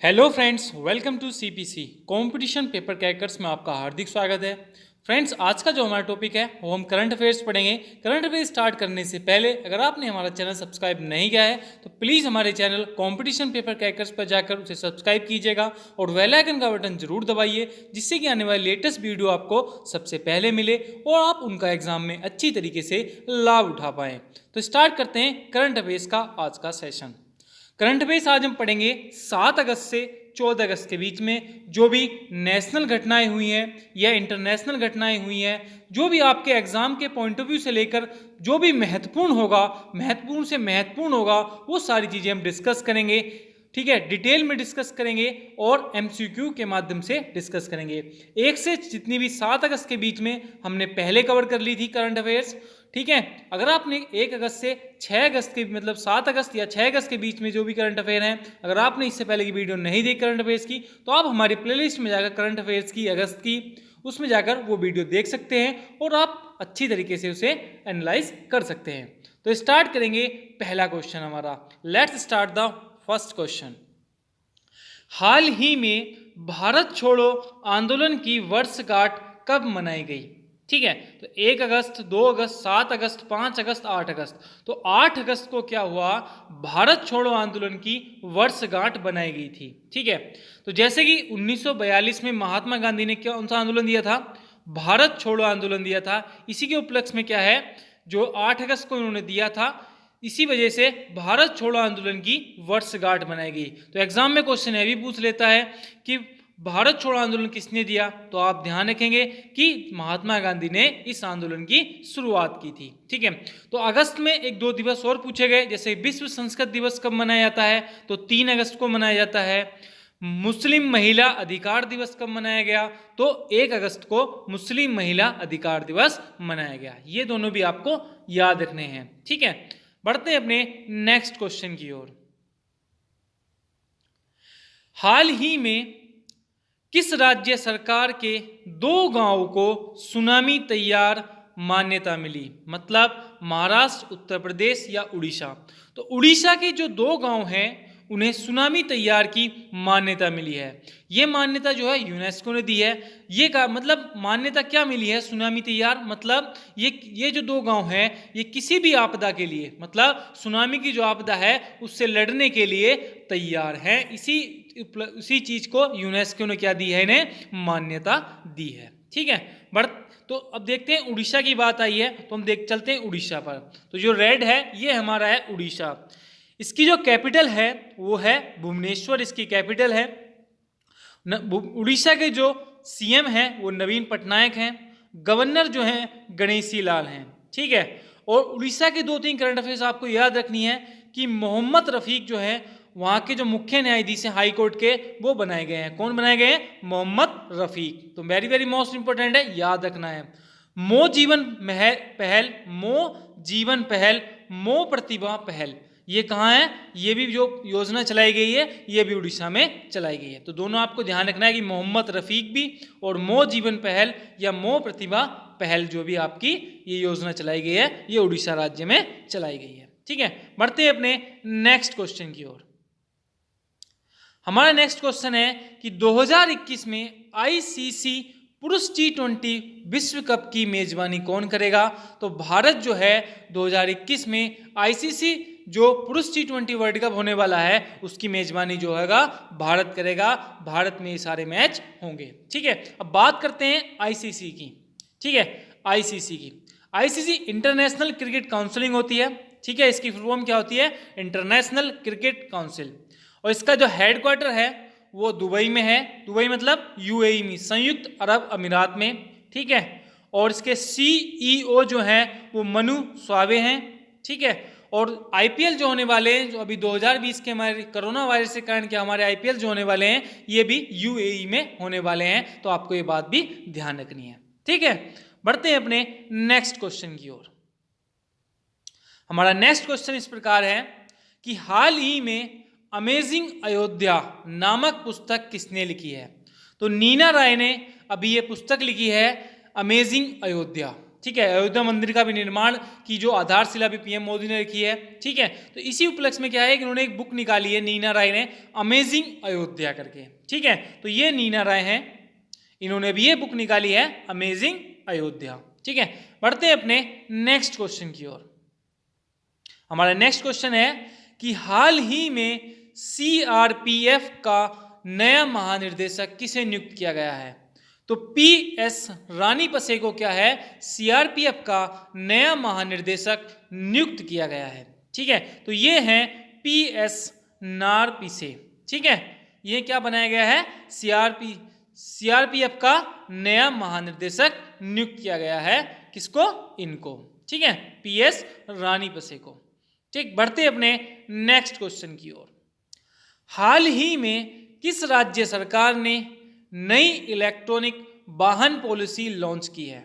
Hello friends, welcome to CPC competition paper crackers में आपका हार्दिक स्वागत है। फ्रेंड्स, आज का जो हमारा टॉपिक है वो हम करंट अफेयर्स पढ़ेंगे। करंट अफेयर्स स्टार्ट करने से पहले अगर आपने हमारा चैनल सब्सक्राइब नहीं किया है तो प्लीज़ हमारे चैनल कंपटीशन पेपर क्रैकर्स पर जाकर उसे सब्सक्राइब कीजिएगा और बेल आइकन का बटन जरूर दबाइए, जिससे कि आने वाली लेटेस्ट वीडियो आपको सबसे पहले मिले और आप उनका एग्जाम में अच्छी तरीके से लाभ उठा पाएँ। तो स्टार्ट करते हैं करंट अफेयर्स का आज का सेशन। करंट अफेयर्स आज हम पढ़ेंगे 7 अगस्त से 14 अगस्त के बीच में जो भी नेशनल घटनाएं हुई हैं या इंटरनेशनल घटनाएं हुई हैं, जो भी आपके एग्जाम के पॉइंट ऑफ व्यू से लेकर जो भी महत्वपूर्ण से महत्वपूर्ण होगा, वो सारी चीज़ें हम डिस्कस करेंगे। ठीक है, डिटेल में डिस्कस करेंगे और एमसीक्यू के माध्यम से डिस्कस करेंगे। एक से जितनी भी 7 अगस्त के बीच में हमने पहले कवर कर ली थी करंट अफेयर्स। ठीक है, अगर आपने 1 अगस्त से 6 अगस्त के मतलब 7 अगस्त या 6 अगस्त के बीच में जो भी करंट अफेयर हैं, अगर आपने इससे पहले की वीडियो नहीं देखी करंट अफेयर्स की, तो आप हमारी प्लेलिस्ट में जाकर करंट अफेयर्स की अगस्त की उसमें जाकर वो वीडियो देख सकते हैं और आप अच्छी तरीके से उसे एनालाइज कर सकते हैं। तो स्टार्ट करेंगे पहला क्वेश्चन हमारा। Let's start the first question. हाल ही में भारत छोड़ो आंदोलन की वर्षगांठ कब मनाई गई? ठीक है, तो 1 अगस्त, 2 अगस्त, 7 अगस्त, 5 अगस्त, 8 अगस्त। तो 8 अगस्त को क्या हुआ? भारत छोड़ो आंदोलन की वर्षगांठ बनाई गई थी। ठीक है, तो जैसे कि 1942 में महात्मा गांधी ने कौन सा आंदोलन दिया था? भारत छोड़ो आंदोलन दिया था। इसी के उपलक्ष्य में क्या है, जो 8 अगस्त को उन्होंने दिया था, इसी वजह से भारत छोड़ो आंदोलन की वर्षगांठ बनाई गई। तो एग्जाम में क्वेश्चन ये भी पूछ लेता है कि भारत छोड़ो आंदोलन किसने दिया, तो आप ध्यान रखेंगे कि महात्मा गांधी ने इस आंदोलन की शुरुआत की थी। ठीक है, तो अगस्त में 1-2 दिवस और पूछे गए, जैसे विश्व संस्कृत दिवस कब मनाया जाता है, तो 3 अगस्त को मनाया जाता है। मुस्लिम महिला अधिकार दिवस कब मनाया गया, तो 1 अगस्त को मुस्लिम महिला अधिकार दिवस मनाया गया। ये दोनों भी आपको याद रखने हैं। ठीक है, बढ़ते हैं अपने नेक्स्ट क्वेश्चन की ओर। हाल ही में किस राज्य सरकार के 2 गांवों को सुनामी तैयार मान्यता मिली? मतलब महाराष्ट्र, उत्तर प्रदेश या उड़ीसा। तो उड़ीसा के जो 2 गांव हैं उन्हें सुनामी तैयार की मान्यता मिली है। ये मान्यता जो है यूनेस्को ने दी है। ये का मतलब मान्यता क्या मिली है सुनामी तैयार, मतलब ये जो 2 गांव हैं ये किसी भी आपदा के लिए, मतलब सुनामी की जो आपदा है उससे लड़ने के लिए तैयार हैं। इसी चीज को यूनेस्को ने क्या दी है, इन्हें मान्यता दी है। ठीक है, बट तो अब देखते हैं, उड़ीसा की बात आई है तो हम चलते हैं उड़ीसा पर। तो जो रेड है ये हमारा है उड़ीसा। इसकी जो कैपिटल है वो है भुवनेश्वर, इसकी कैपिटल है। उड़ीसा के जो सीएम हैं वो नवीन पटनायक हैं। गवर्नर जो हैं गणेशी लाल हैं। ठीक है, और उड़ीसा के 2-3 करंट अफेयर्स आपको याद रखनी है कि मोहम्मद रफीक जो है वहाँ के जो मुख्य न्यायाधीश हैं हाई कोर्ट के, वो बनाए गए हैं। कौन बनाए गए हैं? मोहम्मद रफीक। तो वेरी वेरी मोस्ट इंपॉर्टेंट है, याद रखना है। मो जीवन पहल, मो जीवन पहल, मो प्रतिभा पहल, ये कहाँ है? ये भी जो योजना चलाई गई है ये भी उड़ीसा में चलाई गई है। तो दोनों आपको ध्यान रखना है कि मोहम्मद रफीक भी और मो जीवन पहल या मो प्रतिभा पहल जो भी आपकी ये योजना चलाई गई है ये उड़ीसा राज्य में चलाई गई है। ठीक है, बढ़ते हैं अपने नेक्स्ट क्वेश्चन की ओर। हमारा नेक्स्ट क्वेश्चन है कि 2021 में आईसीसी पुरुष T20 विश्व कप की मेजबानी कौन करेगा? तो भारत जो है 2021 में आईसीसी जो पुरुष T20 वर्ल्ड कप होने वाला है उसकी मेजबानी जो होगा भारत करेगा। भारत में ये सारे मैच होंगे। ठीक है, अब बात करते हैं आईसीसी की। ठीक है, आईसीसी इंटरनेशनल क्रिकेट काउंसिलिंग होती है। ठीक है, इसकी फुल फॉर्म क्या होती है? International cricket council. और इसका जो हेडक्वार्टर है वो दुबई में है। दुबई मतलब यूएई में, संयुक्त अरब अमीरात में। ठीक है, और इसके सीईओ जो हैं वो मनु स्वावे हैं। ठीक है, और आईपीएल जो होने वाले हैं, जो अभी 2020 के हमारे कोरोना वायरस के कारण के हमारे आईपीएल जो होने वाले हैं ये भी यूएई में होने वाले हैं। तो आपको ये बात भी ध्यान रखनी है। ठीक है, बढ़ते हैं अपने नेक्स्ट क्वेश्चन की ओर। हमारा नेक्स्ट क्वेश्चन इस प्रकार है कि हाल ही में अमेजिंग अयोध्या नामक पुस्तक किसने लिखी है? तो नीना राय ने अभी ये पुस्तक लिखी है अमेजिंग अयोध्या। ठीक है, अयोध्या मंदिर का भी निर्माण की जो आधारशिला भी पीएम मोदी ने रखी है। ठीक है, तो इसी उपलक्ष्य में क्या है कि उन्होंने एक बुक निकाली है नीना राय ने, अमेजिंग अयोध्या करके। ठीक है, तो ये नीना राय हैं, इन्होंने भी ये बुक निकाली है अमेजिंग अयोध्या। ठीक है, बढ़ते हैं अपने नेक्स्ट क्वेश्चन की ओर। हमारा नेक्स्ट क्वेश्चन है कि हाल ही में सीआरपीएफ का नया महानिर्देशक किसे नियुक्त किया गया है? तो पीएस रानी पसे को क्या है, सीआरपीएफ का नया महानिर्देशक नियुक्त किया गया है। ठीक है, तो ये हैं पीएस नारपिसे। ठीक है, ये क्या बनाया गया है, सीआरपीएफ का नया महानिर्देशक नियुक्त किया गया है। किसको? इनको। ठीक है, पीएस रानी पसे को। ठीक, बढ़ते अपने नेक्स्ट क्वेश्चन की ओर। हाल ही में किस राज्य सरकार ने नई इलेक्ट्रॉनिक वाहन पॉलिसी लॉन्च की है?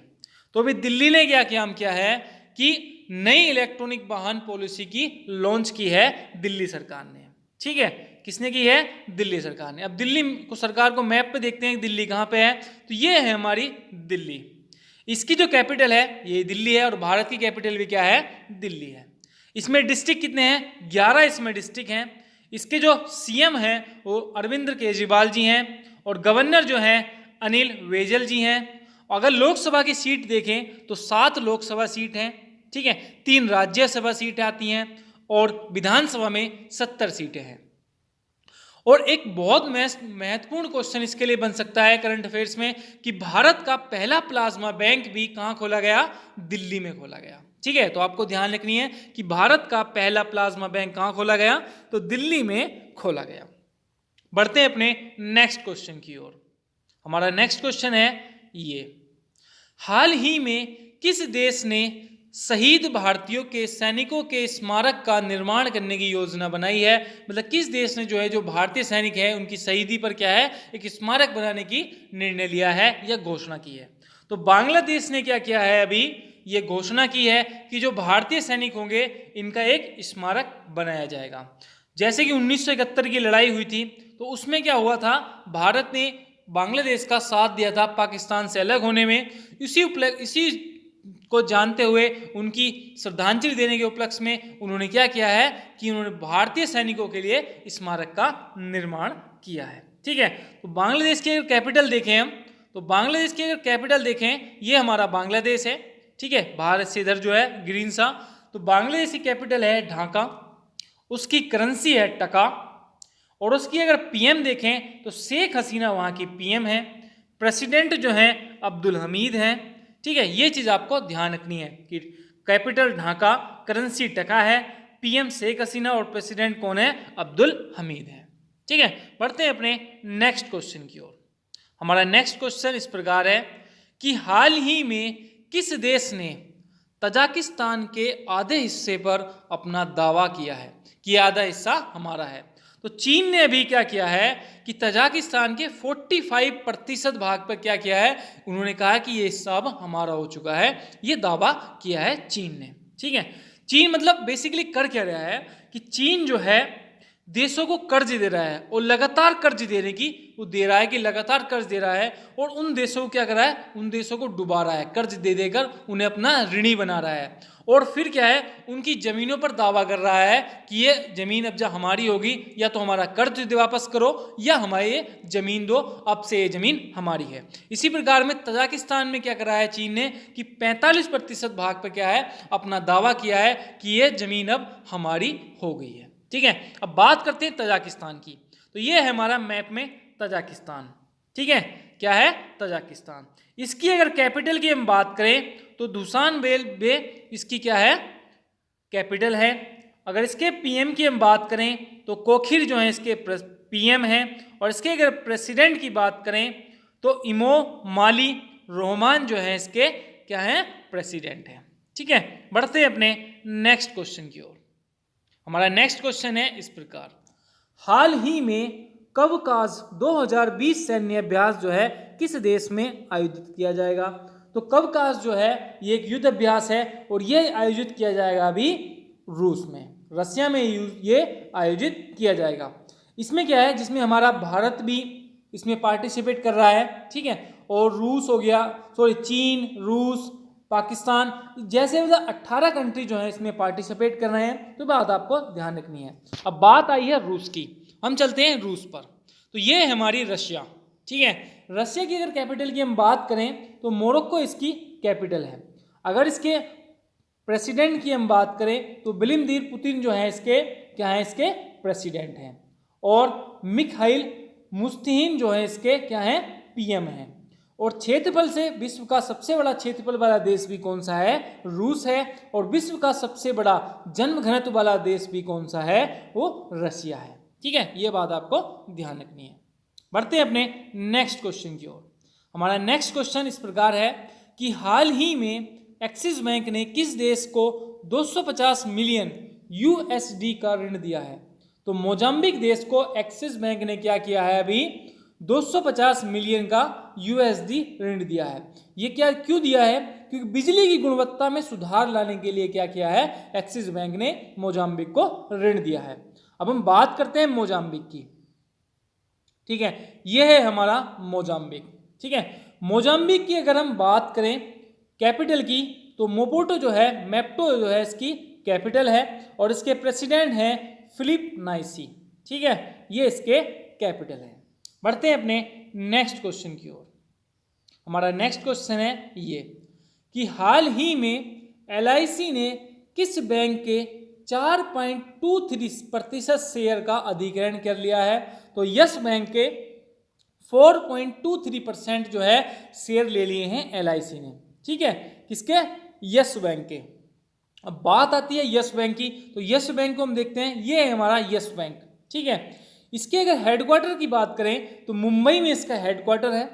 तो अभी दिल्ली ने क्या काम किया है कि नई इलेक्ट्रॉनिक वाहन पॉलिसी की लॉन्च की है दिल्ली सरकार ने। ठीक है, किसने की है? दिल्ली सरकार ने। अब दिल्ली को सरकार को मैप पे देखते हैं दिल्ली कहाँ पे है, तो ये है हमारी दिल्ली। इसकी जो कैपिटल है ये दिल्ली है और भारत की कैपिटल भी क्या है? दिल्ली है। इसमें डिस्ट्रिक्ट कितने हैं? 11 इसमें डिस्ट्रिक्ट हैं। इसके जो सीएम हैं वो अरविंद केजरीवाल जी हैं और गवर्नर जो हैं अनिल बैजल जी हैं। अगर लोकसभा की सीट देखें तो 7 लोकसभा सीट हैं। ठीक है, 3 राज्यसभा सीटें आती हैं और विधानसभा में 70 सीटें हैं। और एक बहुत महत्वपूर्ण क्वेश्चन इसके लिए बन सकता है करंट अफेयर्स में कि भारत का पहला प्लाज्मा बैंक भी कहाँ खोला गया? दिल्ली में खोला गया। ठीक है, तो आपको ध्यान रखनी है कि भारत का पहला प्लाज्मा बैंक कहाँ खोला गया? तो दिल्ली में खोला गया। बढ़ते हैं अपने नेक्स्ट क्वेश्चन की ओर। हमारा नेक्स्ट क्वेश्चन है ये, हाल ही में किस देश ने शहीद भारतीयों के सैनिकों के स्मारक का निर्माण करने की योजना बनाई है? मतलब किस देश ने जो भारतीय सैनिक है उनकी शहीदी पर क्या है, एक स्मारक बनाने की निर्णय लिया है या घोषणा की है? तो बांग्लादेश ने क्या किया है, अभी ये घोषणा की है कि जो भारतीय सैनिक होंगे इनका एक स्मारक बनाया जाएगा। जैसे कि 1971 की लड़ाई हुई थी तो उसमें क्या हुआ था, भारत ने बांग्लादेश का साथ दिया था पाकिस्तान से अलग होने में। इसी को जानते हुए उनकी श्रद्धांजलि देने के उपलक्ष्य में उन्होंने क्या किया है कि उन्होंने भारतीय सैनिकों के लिए स्मारक का निर्माण किया है। ठीक है, तो बांग्लादेश की कैपिटल देखें हम, तो बांग्लादेश की अगर कैपिटल देखें ये हमारा बांग्लादेश है। ठीक है, भारत से इधर जो है ग्रीन सा, तो बांग्लादेश की कैपिटल है ढाका, उसकी करेंसी है टका और उसकी अगर पीएम देखें तो शेख हसीना वहाँ की पीएम है, प्रेसिडेंट जो हैं अब्दुल हमीद हैं। ठीक है, ये चीज़ आपको ध्यान रखनी है कि कैपिटल ढाका, करेंसी टका है, पीएम शेख हसीना और प्रेसिडेंट कौन है? अब्दुल हमीद है। ठीक है, बढ़ते हैं अपने नेक्स्ट क्वेश्चन की ओर। हमारा नेक्स्ट क्वेश्चन इस प्रकार है कि हाल ही में किस देश ने तजाकिस्तान के आधे हिस्से पर अपना दावा किया है कि आधा हिस्सा हमारा है? तो चीन ने अभी क्या किया है कि तजाकिस्तान के 45% भाग पर क्या किया है, उन्होंने कहा कि ये हिस्सा अब हमारा हो चुका है, ये दावा किया है चीन ने। ठीक है, चीन मतलब बेसिकली कर क्या रहा है कि चीन जो है देशों को कर्ज दे रहा है और लगातार कर्ज देने की वो दे रहा है कि लगातार कर्ज दे रहा है और उन देशों को क्या कर रहा है, उन देशों को डुबा रहा है, कर्ज दे देकर उन्हें अपना ऋणी बना रहा है। और फिर क्या है, उनकी जमीनों पर दावा कर रहा है कि ये जमीन अब जब हमारी होगी या तो हमारा कर्ज वापस करो या हमारे ये जमीन दो, अब से ये जमीन हमारी है। इसी प्रकार में तजाकिस्तान में क्या कर रहा है चीन ने कि 45% भाग पर क्या है, अपना दावा किया है कि ये जमीन अब हमारी हो गई है। ठीक है, अब बात करते हैं तजाकिस्तान की। तो ये है हमारा मैप में तजाकिस्तान। ठीक है, क्या है? तजाकिस्तान। इसकी अगर कैपिटल की हम बात करें तो दुशानबे इसकी क्या है? कैपिटल है। अगर इसके पीएम की हम बात करें तो कोखिर जो है इसके पीएम है और इसके अगर प्रेसिडेंट की बात करें तो इमो माली रोहमान जो है इसके क्या है? प्रेसिडेंट है। ठीक है, बढ़ते हैं अपने नेक्स्ट क्वेश्चन की ओर। हमारा नेक्स्ट क्वेश्चन है इस प्रकार, हाल ही में कवकाज 2020 सैन्य अभ्यास जो है किस देश में आयोजित किया जाएगा? तो कवकाज जो है ये एक युद्ध अभ्यास है और ये आयोजित किया जाएगा अभी रूस में, रसिया में ये आयोजित किया जाएगा। इसमें क्या है, जिसमें हमारा भारत भी इसमें पार्टिसिपेट कर रहा है। ठीक है, और रूस हो गया, सॉरी चीन, रूस, पाकिस्तान, जैसे मतलब 18 कंट्री जो है इसमें पार्टिसिपेट कर रहे हैं। तो बात आपको ध्यान रखनी है। अब बात आई है रूस की, हम चलते हैं रूस पर। तो ये है हमारी रशिया, ठीक है। रशिया की अगर कैपिटल की हम बात करें तो मोरक्को इसकी कैपिटल है। अगर इसके प्रेसिडेंट की हम बात करें तो व्लादिमीर पुतिन जो है इसके क्या है, इसके प्रेसिडेंट हैं। और मिखाइल मुस्तिहीन जो है इसके क्या है, पीएम हैं। और क्षेत्रफल से विश्व का सबसे बड़ा क्षेत्रफल वाला देश भी कौन सा है, रूस है। और विश्व का सबसे बड़ा जन्म घनत्व वाला देश भी कौन सा है, वो रशिया है, ठीक है। ये बात आपको ध्यान रखनी है। बढ़ते हैं अपने नेक्स्ट क्वेश्चन की ओर। हमारा नेक्स्ट क्वेश्चन इस प्रकार है कि हाल ही में एक्सिस बैंक ने किस देश को 250 मिलियन यूएसडी का ऋण दिया है। तो मोजाम्बिक देश को एक्सिस बैंक ने क्या किया है, अभी 250 मिलियन का यूएसडी ऋण दिया है। ये क्या क्यों दिया है, क्योंकि बिजली की गुणवत्ता में सुधार लाने के लिए क्या किया है, एक्सिस बैंक ने मोजाम्बिक को ऋण दिया है। अब हम बात करते हैं मोजाम्बिक की, ठीक है। यह है हमारा मोजाम्बिक, ठीक है। मोजाम्बिक की अगर हम बात करें कैपिटल की तो मोपुटो जो है, मैप्टो जो है इसकी कैपिटल है। और इसके प्रेसिडेंट हैं फिलिप नाइसी, ठीक है। ये इसके कैपिटल है। बढ़ते हैं अपने नेक्स्ट क्वेश्चन की ओर। हमारा नेक्स्ट क्वेश्चन है ये कि हाल ही में एलआईसी ने किस बैंक के 4.23% शेयर का अधिग्रहण कर लिया है। तो यस बैंक के 4.23% जो है शेयर ले लिए हैं एलआईसी ने, ठीक है। किसके, यस बैंक के। अब बात आती है यस बैंक की, तो यस बैंक को हम देखते हैं, ये है हमारा यस बैंक, ठीक है। इसके अगर हेडक्वार्टर की बात करें तो मुंबई में इसका हेडक्वार्टर है।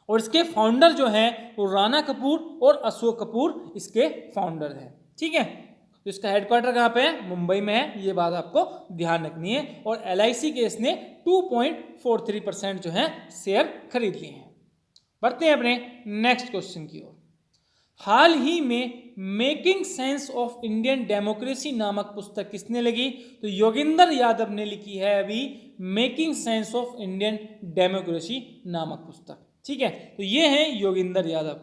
और इसके फाउंडर जो हैं वो राणा कपूर और अशोक कपूर इसके फाउंडर हैं, ठीक है। तो इसका हेडक्वार्टर कहाँ पे है, मुंबई में है। ये बात आपको ध्यान रखनी है। और एलआईसी के इसने 2.43% जो है शेयर खरीद लिए हैं। बढ़ते हैं अपने नेक्स्ट क्वेश्चन की ओर। हाल ही में making sense of Indian democracy नामक पुस्तक किसने लिखी। तो योगेंद्र यादव ने लिखी है अभी making sense of Indian democracy नामक पुस्तक, ठीक है। तो ये हैं योगेंद्र यादव।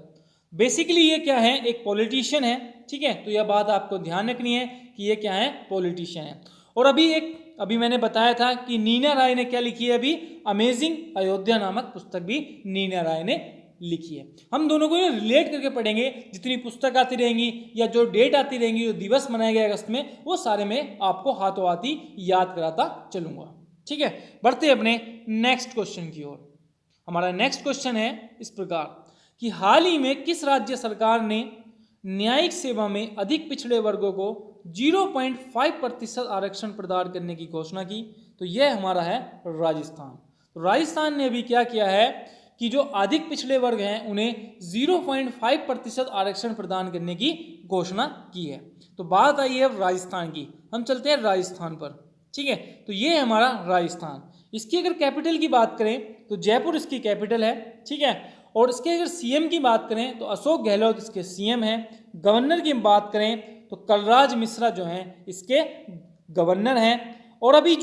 बेसिकली ये क्या है, एक पॉलिटिशियन है, ठीक है। तो यह बात आपको ध्यान रखनी है कि ये क्या है, पॉलिटिशियन है। और अभी मैंने बताया था कि नीना राय ने क्या लिखी है, अभी अमेजिंग अयोध्या नामक पुस्तक भी नीना राय ने लिखी है। हम दोनों को रिलेट करके पढ़ेंगे, जितनी पुस्तक आती रहेंगी या जो डेट आती रहेंगी, जो दिवस मनाए गए अगस्त में, वो सारे मैं आपको हाथों हाथ ही याद कराता चलूंगा, ठीक है। बढ़ते हैं अपने नेक्स्ट क्वेश्चन की ओर। हमारा नेक्स्ट क्वेश्चन है इस प्रकार कि हाल ही में किस राज्य सरकार ने न्यायिक सेवा में अधिक पिछड़े वर्गों को 0.5% आरक्षण प्रदान करने की घोषणा की। तो यह हमारा है राजस्थान। तो राजस्थान ने अभी क्या किया है कि जो अधिक पिछड़े वर्ग हैं उन्हें 0.5% आरक्षण प्रदान करने की घोषणा की है। तो बात आई है राजस्थान की, हम चलते हैं राजस्थान पर, ठीक है। तो ये है हमारा राजस्थान। इसकी अगर कैपिटल की बात करें तो जयपुर इसकी कैपिटल है, ठीक है। और इसके अगर सीएम की बात करें तो अशोक गहलोत इसके सीएम हैं। गवर्नर की बात करें तो कलराज मिश्रा जो हैं इसके गवर्नर हैं। और अभी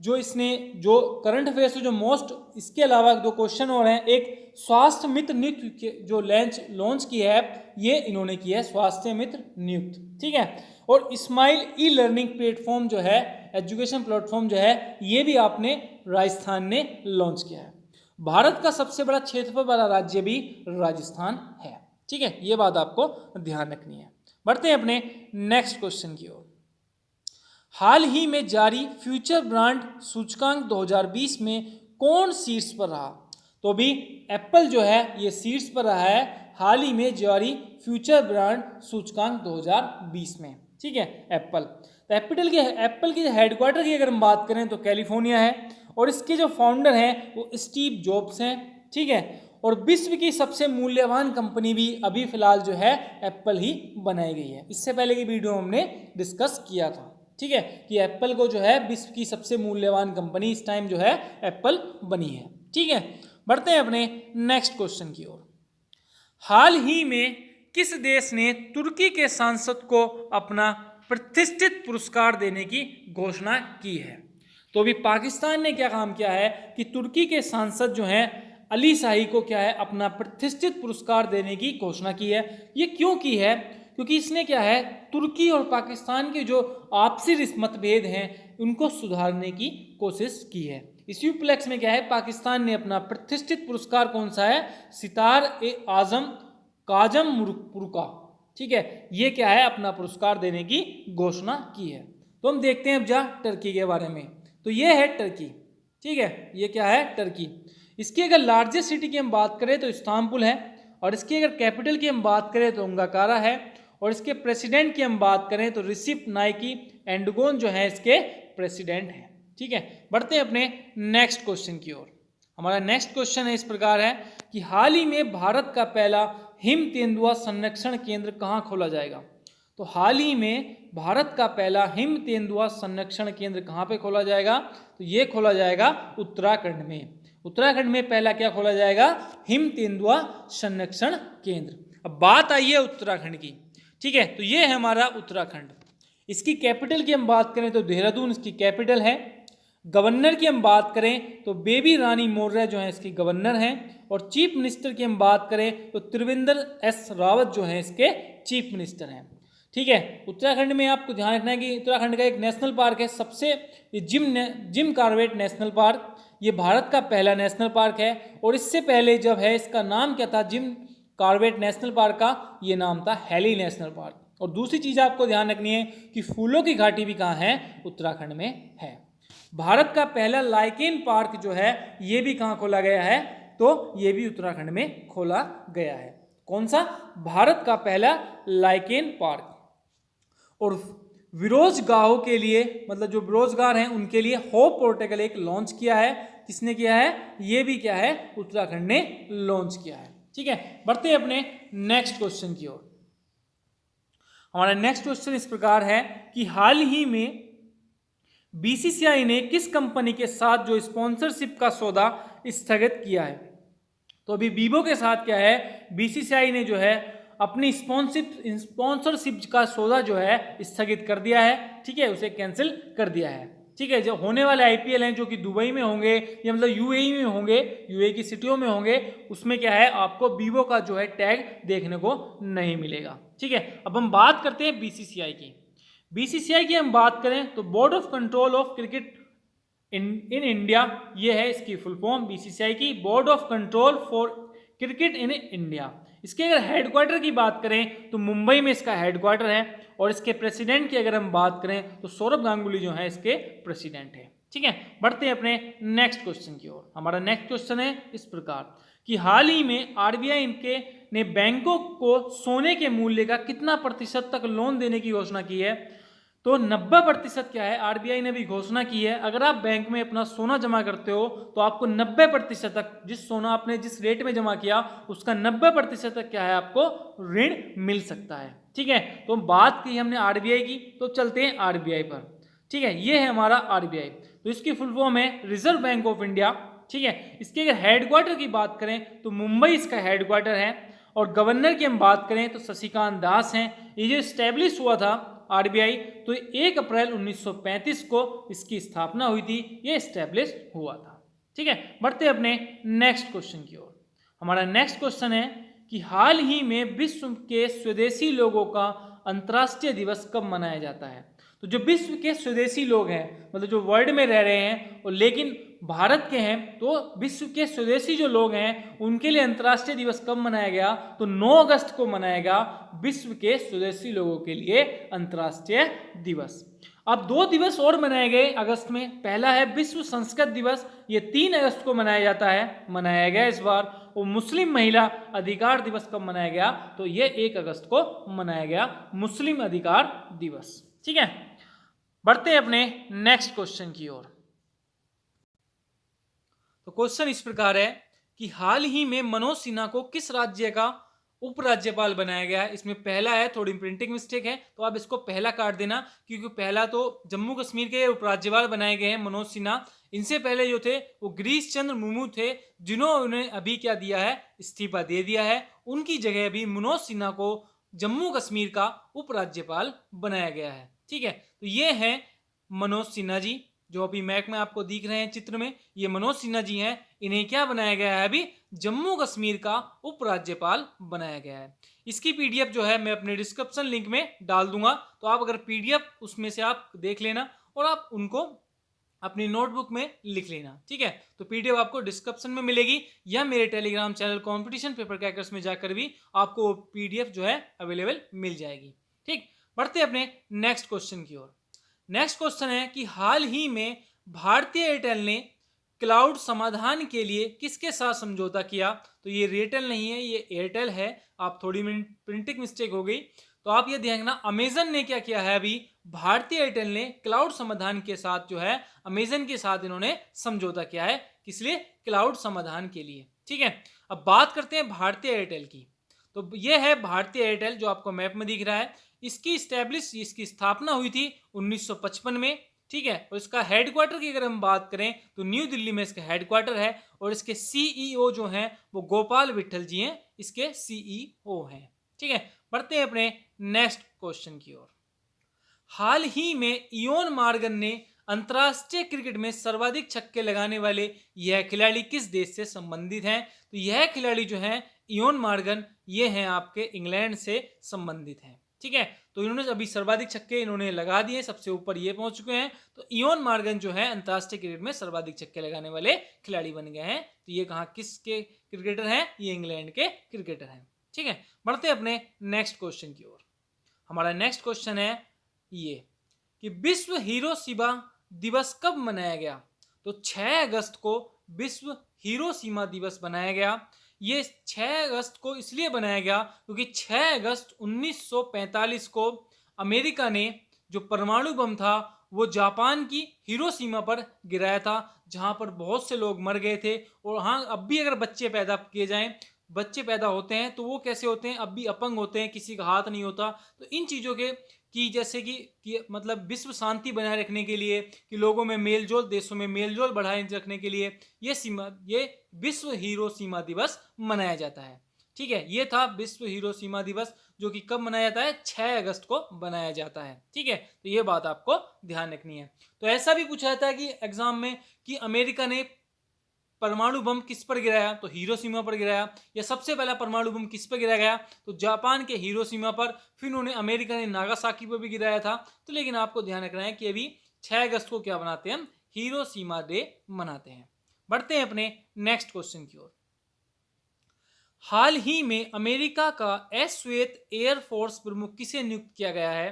जो इसने जो करंट अफेयर्स जो मोस्ट, इसके अलावा दो क्वेश्चन और हैं। एक स्वास्थ्य मित्र नियुक्त जो लॉन्च की है, ये इन्होंने की है स्वास्थ्य मित्र नियुक्त, ठीक है। और स्माइल ई लर्निंग प्लेटफॉर्म जो है, एजुकेशन प्लेटफॉर्म जो है, ये भी आपने राजस्थान ने लॉन्च किया है। भारत का सबसे बड़ा क्षेत्रफल वाला राज्य भी राजस्थान है, ठीक है। ये बात आपको ध्यान रखनी है। बढ़ते हैं अपने नेक्स्ट क्वेश्चन की ओर। हाल ही में जारी फ्यूचर ब्रांड सूचकांक 2020 में कौन शीर्ष पर रहा। तो अभी एप्पल जो है ये शीर्ष पर रहा है हाल ही में जारी फ्यूचर ब्रांड सूचकांक 2020 में, ठीक है। एप्पल की हेडक्वार्टर की अगर हम बात करें तो कैलिफोर्निया है। और इसके जो फाउंडर हैं वो स्टीव जॉब्स हैं, ठीक है। और विश्व की सबसे मूल्यवान कंपनी भी अभी फिलहाल जो है एप्पल ही बनाई गई है। इससे पहले की वीडियो हमने डिस्कस किया था, ठीक है, कि एप्पल को जो है विश्व की सबसे मूल्यवान कंपनी इस टाइम जो है एप्पल बनी है, ठीक है। बढ़ते हैं अपने नेक्स्ट क्वेश्चन की ओर। हाल ही में किस देश ने तुर्की के सांसद को अपना प्रतिष्ठित पुरस्कार देने की घोषणा की है। तो अभी पाकिस्तान ने क्या काम किया है कि तुर्की के सांसद जो हैं अली शाही को क्या है, अपना प्रतिष्ठित पुरस्कार देने की घोषणा की है। ये क्यों की है? क्योंकि इसने क्या है, तुर्की और पाकिस्तान के जो आपसी मतभेद हैं उनको सुधारने की कोशिश की है। इसी उपलक्ष्य में क्या है, पाकिस्तान ने अपना प्रतिष्ठित पुरस्कार कौन सा है, सितार-ए-आजम काजम मुर्का, ठीक है, ये क्या है, अपना पुरस्कार देने की घोषणा की है। तो हम देखते हैं अब जा टर्की के बारे में। तो ये है टर्की, ठीक है, ये क्या है, टर्की। इसकी अगर लार्जेस्ट सिटी की हम बात करें तो इस्तांबुल है, और इसकी अगर कैपिटल की हम बात करें तो अंकारा है, और इसके प्रेसिडेंट की हम बात करें तो रिसिप नाइकी एंडगोन जो है इसके प्रेसिडेंट हैं, ठीक है। बढ़ते हैं अपने नेक्स्ट क्वेश्चन की ओर। हमारा नेक्स्ट क्वेश्चन है इस प्रकार है कि हाल ही में भारत का पहला हिम तेंदुआ संरक्षण केंद्र कहाँ खोला जाएगा? तो हाल ही में भारत का पहला हिम तेंदुआ संरक्षण केंद्र कहाँ पे खोला जाएगा? तो ये खोला जाएगा उत्तराखंड में। उत्तराखंड में पहला क्या खोला जाएगा? हिम तेंदुआ संरक्षण केंद्र। अब बात आई है उत्तराखंड की, ठीक है, तो ये है हमारा उत्तराखंड। इसकी कैपिटल की हम बात करें तो देहरादून इसकी कैपिटल है। गवर्नर की हम बात करें तो बेबी रानी मौर्य जो है इसकी गवर्नर हैं, और चीफ मिनिस्टर की हम बात करें तो त्रिवेंद्र एस रावत जो है इसके चीफ मिनिस्टर हैं, ठीक है। उत्तराखंड में आपको ध्यान रखना है कि उत्तराखंड का एक नेशनल पार्क है, सबसे जिम कॉर्बेट नेशनल पार्क, ये भारत का पहला नेशनल पार्क है। और इससे पहले जब है इसका नाम क्या था, जिम कॉर्बेट नेशनल पार्क का ये नाम था हैली नेशनल पार्क। और दूसरी चीज़ आपको ध्यान रखनी है कि फूलों की घाटी भी कहाँ है, उत्तराखंड में है। भारत का पहला लाइकेन पार्क जो है ये भी कहाँ खोला गया है, तो ये भी उत्तराखंड में खोला गया है। कौन सा? भारत का पहला लाइकेन पार्क। और बेरोजगारों के लिए, मतलब जो बेरोजगार हैं उनके लिए होप पोर्टल एक लॉन्च किया है। किसने किया है? ये भी क्या है, उत्तराखंड ने लॉन्च किया है, ठीक है। बढ़ते हैं अपने नेक्स्ट क्वेश्चन की ओर। हमारा नेक्स्ट क्वेश्चन इस प्रकार है कि हाल ही में बीसीसीआई ने किस कंपनी के साथ जो स्पॉन्सरशिप का सौदा स्थगित किया है? तो अभी बीबो के साथ क्या है, बीसीसीआई ने जो है अपनी स्पॉन्सरशिप का सौदा जो है स्थगित कर दिया है, ठीक है, उसे कैंसिल कर दिया है, ठीक है। जो होने वाले आईपीएल हैं जो कि दुबई में होंगे या मतलब यूएई में होंगे, यूएई की सिटियों में होंगे, उसमें क्या है, आपको बीबो का जो है टैग देखने को नहीं मिलेगा, ठीक है। अब हम बात करते हैं बीसीसीआई की। बीसीसीआई की हम बात करें तो board of control of cricket in India, ये है इसकी फुल फॉर्म बीसीसीआई की, board of control for cricket in India. इसके अगर हेडक्वार्टर की बात करें तो मुंबई में इसका हेडक्वार्टर है, और इसके प्रेसिडेंट की अगर हम बात करें तो सौरभ गांगुली जो है इसके प्रेसिडेंट है, ठीक है। बढ़ते हैं अपने नेक्स्ट क्वेश्चन की ओर। हमारा नेक्स्ट क्वेश्चन है इस प्रकार कि हाल ही में आरबीआई ने बैंकों को सोने के मूल्य का कितना प्रतिशत तक लोन देने की घोषणा की है? तो 90% क्या है, आरबीआई ने भी घोषणा की है। अगर आप बैंक में अपना सोना जमा करते हो तो आपको 90% तक, जिस सोना आपने जिस रेट में जमा किया उसका 90% तक क्या है, आपको ऋण मिल सकता है, ठीक है। तो बात की हमने आरबीआई की, तो चलते हैं आरबीआई पर, ठीक है। ये है हमारा आरबीआई, तो इसकी फुल फॉर्म है रिजर्व बैंक ऑफ इंडिया, ठीक है। इसके अगर हेडक्वार्टर की बात करें तो मुंबई इसका हेडक्वार्टर है, और गवर्नर की हम बात करें तो शशिकांत दास हैं। ये जो स्टैब्लिश हुआ था आरबीआई, तो 1 अप्रैल 1935 को इसकी स्थापना हुई थी, ये स्टैब्लिश हुआ था, ठीक है। बढ़ते हैं अपने नेक्स्ट क्वेश्चन की ओर। हमारा नेक्स्ट क्वेश्चन है कि हाल ही में विश्व के स्वदेशी लोगों का अंतर्राष्ट्रीय दिवस कब मनाया जाता है? तो जो विश्व के स्वदेशी लोग हैं, मतलब जो वर्ल्ड में रह रहे हैं और लेकिन भारत के हैं, तो विश्व के स्वदेशी जो लोग हैं उनके लिए अंतर्राष्ट्रीय दिवस कब मनाया गया? तो 9 अगस्त को मनाया गया विश्व के स्वदेशी लोगों के लिए अंतर्राष्ट्रीय दिवस। अब 2 दिवस और मनाए गए अगस्त में। पहला है विश्व संस्कृत दिवस, ये 3 अगस्त को मनाया गया इस बार। और मुस्लिम महिला अधिकार दिवस कब मनाया गया? तो ये 1 अगस्त को मनाया गया मुस्लिम अधिकार दिवस, ठीक है। बढ़ते हैं अपने नेक्स्ट क्वेश्चन की ओर। तो क्वेश्चन इस प्रकार है कि हाल ही में मनोज सिन्हा को किस राज्य का उपराज्यपाल बनाया गया है? इसमें पहला है, थोड़ी प्रिंटिंग मिस्टेक है तो आप इसको पहला काट देना, क्योंकि पहला तो जम्मू कश्मीर के उपराज्यपाल बनाए गए हैं मनोज सिन्हा। इनसे पहले जो थे वो गिरीश चंद्र मुर्मू थे, जिन्होंने अभी क्या दिया है, इस्तीफा दे दिया है। उनकी जगह अभी मनोज सिन्हा को जम्मू कश्मीर का उपराज्यपाल बनाया गया है, ठीक है। तो ये है मनोज सिन्हा जी, जो अभी मैप में आपको दिख रहे हैं चित्र में, ये मनोज सिन्हा जी हैं। इन्हें क्या बनाया गया है, अभी जम्मू कश्मीर का उपराज्यपाल बनाया गया है। इसकी पीडीएफ जो है मैं अपने डिस्क्रिप्शन लिंक में डाल दूंगा, तो आप अगर पीडीएफ उसमें से आप देख लेना और आप उनको अपनी नोटबुक में लिख लेना, ठीक है। तो पीडीएफ आपको डिस्क्रिप्शन में मिलेगी या मेरे Telegram channel competition paper crackers में जाकर भी आपको पीडीएफ जो है अवेलेबल मिल जाएगी, ठीक। बढ़ते अपने नेक्स्ट क्वेश्चन की ओर। नेक्स्ट क्वेश्चन है कि हाल ही में भारतीय एयरटेल ने क्लाउड समाधान के लिए किसके साथ समझौता किया। तो ये एयरटेल नहीं है, ये एयरटेल है। आप थोड़ी प्रिंटिंग मिस्टेक हो गई, तो आप ये ध्यान रखना। अमेजन ने क्या किया है, अभी भारतीय एयरटेल ने क्लाउड समाधान के साथ जो है अमेजन के साथ इन्होंने समझौता किया है। किस लिए, क्लाउड समाधान के लिए, ठीक है। अब बात करते हैं भारतीय एयरटेल की। तो ये है भारतीय एयरटेल जो आपको मैप में दिख रहा है। इसकी स्थापना हुई थी 1955 में, ठीक है। और इसका हेडक्वार्टर की अगर हम बात करें तो न्यू दिल्ली में इसका हेडक्वार्टर है। और इसके सीईओ जो हैं वो गोपाल विट्ठल जी हैं, इसके सीईओ हैं, ठीक है। बढ़ते हैं अपने नेक्स्ट क्वेश्चन की ओर। हाल ही में इयोन मॉर्गन ने अंतर्राष्ट्रीय क्रिकेट में सर्वाधिक छक्के लगाने वाले यह खिलाड़ी किस देश से संबंधित हैं। तो यह खिलाड़ी जो हैं इयोन मॉर्गन, ये हैं आपके इंग्लैंड से संबंधित हैं, ठीक है। तो इन्होंने अभी सर्वाधिक छक्के इन्होंने लगा दिए, सबसे ऊपर ये पहुंच चुके हैं। तो इयोन मॉर्गन जो है अंतर्राष्ट्रीय क्रिकेट में सर्वाधिक छक्के लगाने वाले खिलाड़ी बन गए हैं। तो ये कहाँ किसके क्रिकेटर हैं, ये इंग्लैंड के क्रिकेटर हैं, ठीक है। बढ़ते अपने नेक्स्ट क्वेश्चन की ओर। हमारा नेक्स्ट क्वेश्चन है ये कि विश्व हिरोशिमा दिवस कब मनाया गया। तो 6 अगस्त को विश्व हिरोशिमा दिवस बनाया गया। ये 6 अगस्त को इसलिए बनाया गया क्योंकि 6 अगस्त 1945 को अमेरिका ने जो परमाणु बम था वो जापान की हिरोशिमा पर गिराया था, जहां पर बहुत से लोग मर गए थे। और हाँ, अब भी अगर बच्चे पैदा किए जाएं, बच्चे पैदा होते हैं तो वो कैसे होते हैं, अब भी अपंग होते हैं, किसी का हाथ नहीं होता। तो इन चीज़ों के कि जैसे कि मतलब विश्व शांति बनाए रखने के लिए, कि लोगों में मेलजोल, देशों में मेलजोल बढ़ाए रखने के लिए ये विश्व हिरोशिमा दिवस मनाया जाता है, ठीक है। ये था विश्व हिरोशिमा दिवस, जो कि कब मनाया जाता है, 6 अगस्त को बनाया जाता है, ठीक है। तो ये बात आपको ध्यान रखनी है। तो ऐसा भी पूछा जाता है कि एग्जाम में कि अमेरिका ने परमाणु बम किस पर गिराया, तो हिरोशिमा पर गिराया। या सबसे पहला परमाणु बम किस पर गिराया गया, तो जापान के हिरोशिमा पर। फिर उन्होंने अमेरिका ने नागासाकी पर भी गिराया था। तो लेकिन आपको ध्यान रखना है कि अभी 6 अगस्त को क्या बनाते हैं, हम हिरोशिमा डे मनाते हैं। बढ़ते हैं अपने नेक्स्ट क्वेश्चन की ओर। हाल ही में अमेरिका का श्वेत एयरफोर्स प्रमुख किसे नियुक्त किया गया है।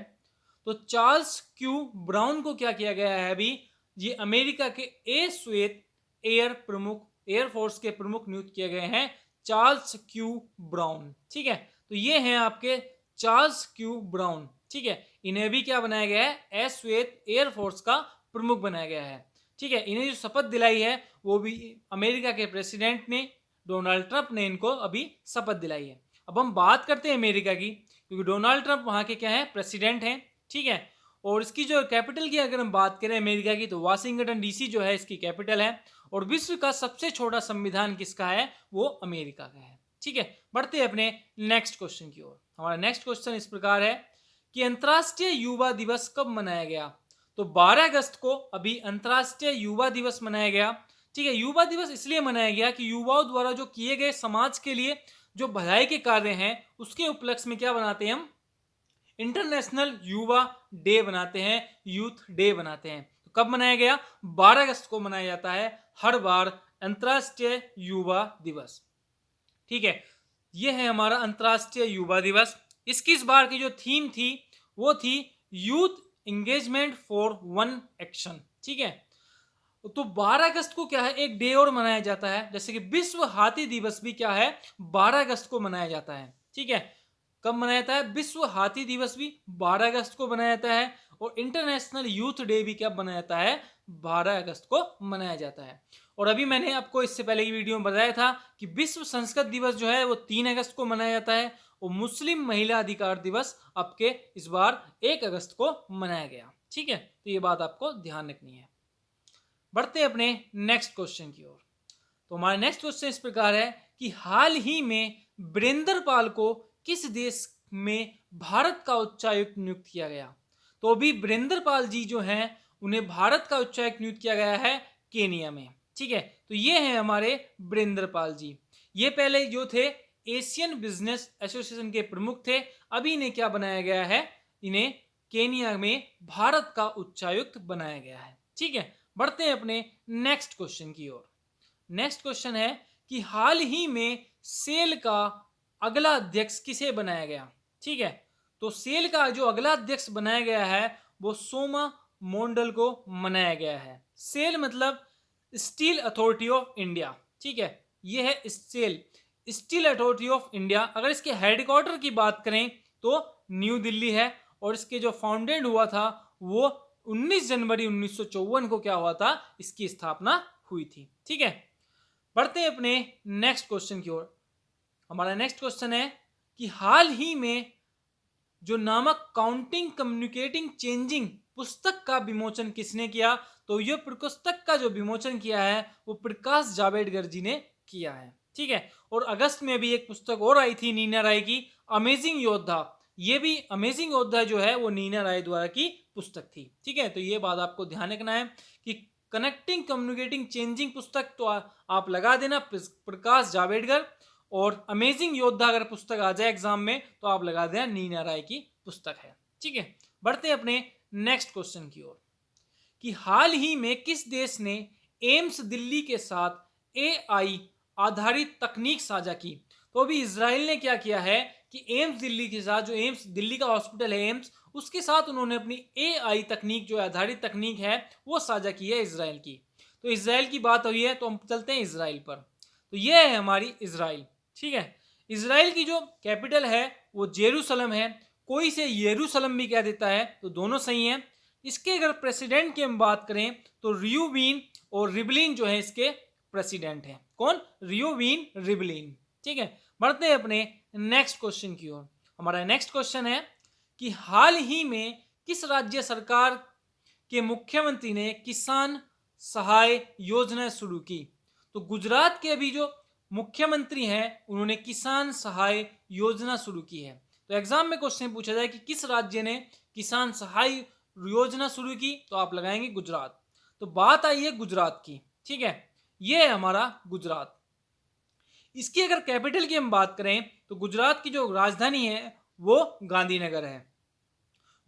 तो चार्ल्स क्यू ब्राउन को क्या किया गया है, अभी ये अमेरिका के श्वेत एयरफोर्स के प्रमुख नियुक्त किए गए हैं, चार्ल्स क्यू ब्राउन, ठीक है। तो ये हैं आपके चार्ल्स क्यू ब्राउन, ठीक है। इन्हें भी क्या बनाया गया है, श्वेत एयरफोर्स का प्रमुख बनाया गया है, ठीक है। इन्हें जो शपथ दिलाई है वो भी अमेरिका के प्रेसिडेंट ने, डोनाल्ड ट्रंप ने इनको अभी शपथ दिलाई है। अब हम बात करते हैं अमेरिका की, क्योंकि डोनाल्ड ट्रंप वहाँ के क्या है, प्रेसिडेंट हैं, ठीक है। और इसकी जो कैपिटल की अगर हम बात करें अमेरिका की, तो वाशिंगटन डीसी जो है इसकी कैपिटल है। और विश्व का सबसे छोटा संविधान किसका है, वो अमेरिका का है, ठीक है। बढ़ते हैं अपने नेक्स्ट क्वेश्चन की ओर। हमारा नेक्स्ट क्वेश्चन इस प्रकार है कि अंतर्राष्ट्रीय युवा दिवस कब मनाया गया। तो 12 अगस्त को अभी अंतर्राष्ट्रीय युवा दिवस मनाया गया, ठीक है। युवा दिवस इसलिए मनाया गया कि युवाओं द्वारा जो किए गए समाज के लिए जो भलाई के कार्य हैं उसके उपलक्ष्य में क्या बनाते हैं, हम इंटरनेशनल युवा डे बनाते हैं, यूथ डे बनाते हैं। तो कब मनाया गया, 12 अगस्त को मनाया जाता है हर बार अंतर्राष्ट्रीय युवा दिवस, ठीक है। यह है हमारा अंतर्राष्ट्रीय युवा दिवस। इसकी इस बार की जो थीम थी वो थी youth engagement for one action, ठीक है। तो 12 अगस्त को क्या है, एक डे और मनाया जाता है, जैसे कि विश्व हाथी दिवस भी क्या है, 12 अगस्त को मनाया जाता है, ठीक है। कब मनाया जाता है, विश्व हाथी दिवस भी 12 अगस्त को मनाया जाता है। और इंटरनेशनल यूथ डे भी क्या मनाया जाता है, 12 अगस्त को मनाया जाता है। और अभी मैंने आपको इससे पहले की वीडियो में बताया था कि विश्व संस्कृत दिवस जो है वो 3 अगस्त को मनाया जाता है। और मुस्लिम महिला अधिकार दिवस आपके इस बार 1 अगस्त को मनाया गया, ठीक है। तो ये बात आपको ध्यान रखनी है। बढ़ते हैं अपने नेक्स्ट क्वेश्चन की ओर। तो हमारा नेक्स्ट क्वेश्चन इस प्रकार है कि हाल ही में वीरेंद्र पाल को किस देश में भारत का उच्चायुक्त नियुक्त किया गया। तो अभी वीरेंद्र पाल जी जो हैं उन्हें भारत का उच्चायुक्त नियुक्त किया गया है केनिया में। ठीक है, तो ये हैं हमारे वीरेंद्रपाल जी। ये पहले जो थे एशियन बिजनेस एसोसिएशन के प्रमुख थे, अभी इन्हें क्या बनाया गया है, इन्हें केनिया में भारत का उच्चायुक्त बनाया गया है। ठीक है, बढ़ते हैं अपने नेक्स्ट क्वेश्चन की ओर। नेक्स्ट क्वेश्चन है कि हाल ही में सेल का अगला अध्यक्ष किसे बनाया गया। ठीक है, तो सेल का जो अगला अध्यक्ष बनाया गया है वो सोमा मोंडल को बनाया गया है। सेल मतलब स्टील अथॉरिटी ऑफ इंडिया। ठीक है, ये है SAIL, steel authority of India. अगर इसके हेडक्वार्टर की बात करें तो न्यू दिल्ली है, और इसके जो फाउंडेड हुआ था वो 19 जनवरी 1954 को क्या हुआ था, इसकी स्थापना हुई थी। ठीक है, बढ़ते हैं अपने नेक्स्ट क्वेश्चन की ओर। हमारा नेक्स्ट क्वेश्चन है कि हाल ही में जो नामक काउंटिंग कम्युनिकेटिंग चेंजिंग पुस्तक का विमोचन किसने किया। तो ये पुस्तक का जो विमोचन किया है वो प्रकाश जावड़ेकर जी ने किया है। ठीक है, और अगस्त में भी एक पुस्तक और आई थी नीना राय की, अमेजिंग योद्धा। ये भी अमेजिंग योद्धा जो है वो नीना राय द्वारा की पुस्तक थी। ठीक है, तो ये बात आपको ध्यान रखना है कि कनेक्टिंग कम्युनिकेटिंग चेंजिंग पुस्तक तो आप लगा देना प्रकाश जावड़ेकर, और अमेजिंग योद्धा अगर पुस्तक आ जाए एग्जाम में तो आप लगा देना नीना राय की पुस्तक है। ठीक है, बढ़ते हैं अपने नेक्स्ट क्वेश्चन की ओर कि हाल ही में किस देश ने एम्स दिल्ली के साथ एआई आधारित तकनीक साझा की। तो अभी इजराइल ने क्या किया है कि एम्स दिल्ली के साथ, जो एम्स दिल्ली का हॉस्पिटल है एम्स, उसके साथ उन्होंने अपनी एआई तकनीक जो आधारित तकनीक है वो साझा की है इजराइल की। तो इजराइल की बात हुई है तो हम चलते हैं इजराइल पर। तो ये है हमारी इजराइल। ठीक है, इजराइल की जो कैपिटल है वो जेरूसलम है, कोई से येरूशलम भी कह देता है, तो दोनों सही हैं। इसके अगर प्रेसिडेंट की हम बात करें तो रियूविन और रिबलिन जो है इसके प्रेसिडेंट हैं। कौन? रियूविन रिबलिन। ठीक है, बढ़ते हैं अपने नेक्स्ट क्वेश्चन की ओर। हमारा नेक्स्ट क्वेश्चन है कि हाल ही में किस राज्य सरकार के मुख्यमंत्री ने किसान सहाय योजना शुरू की। तो गुजरात के अभी जो मुख्यमंत्री हैं उन्होंने किसान सहाय योजना शुरू की है। तो एग्जाम में क्वेश्चन पूछा जाए कि किस राज्य ने किसान सहाय योजना शुरू की, तो आप लगाएंगे गुजरात। तो बात आई है गुजरात की। ठीक है, ये है हमारा गुजरात। इसकी अगर कैपिटल की हम बात करें तो गुजरात की जो राजधानी है वो गांधीनगर है।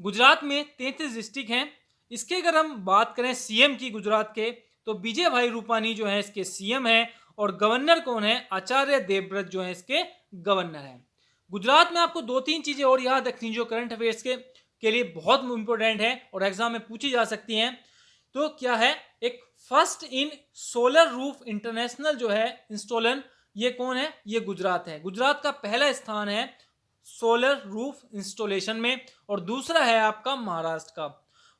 गुजरात में 33 डिस्ट्रिक्ट हैं। इसके अगर हम बात करें सीएम की गुजरात के, तो विजय भाई रूपानी जो है इसके सीएम है, और गवर्नर कौन है? आचार्य देवव्रत जो है इसके गवर्नर है। गुजरात में आपको 2-3 चीजें और याद रखनी जो करंट अफेयर्स के लिए बहुत इंपॉर्टेंट है और एग्जाम में पूछी जा सकती हैं। तो क्या है? एक first in solar roof international जो है इंस्टॉलन, ये कौन है? ये गुजरात है। गुजरात का पहला स्थान है सोलर रूफ इंस्टॉलेशन में, और दूसरा है आपका महाराष्ट्र का।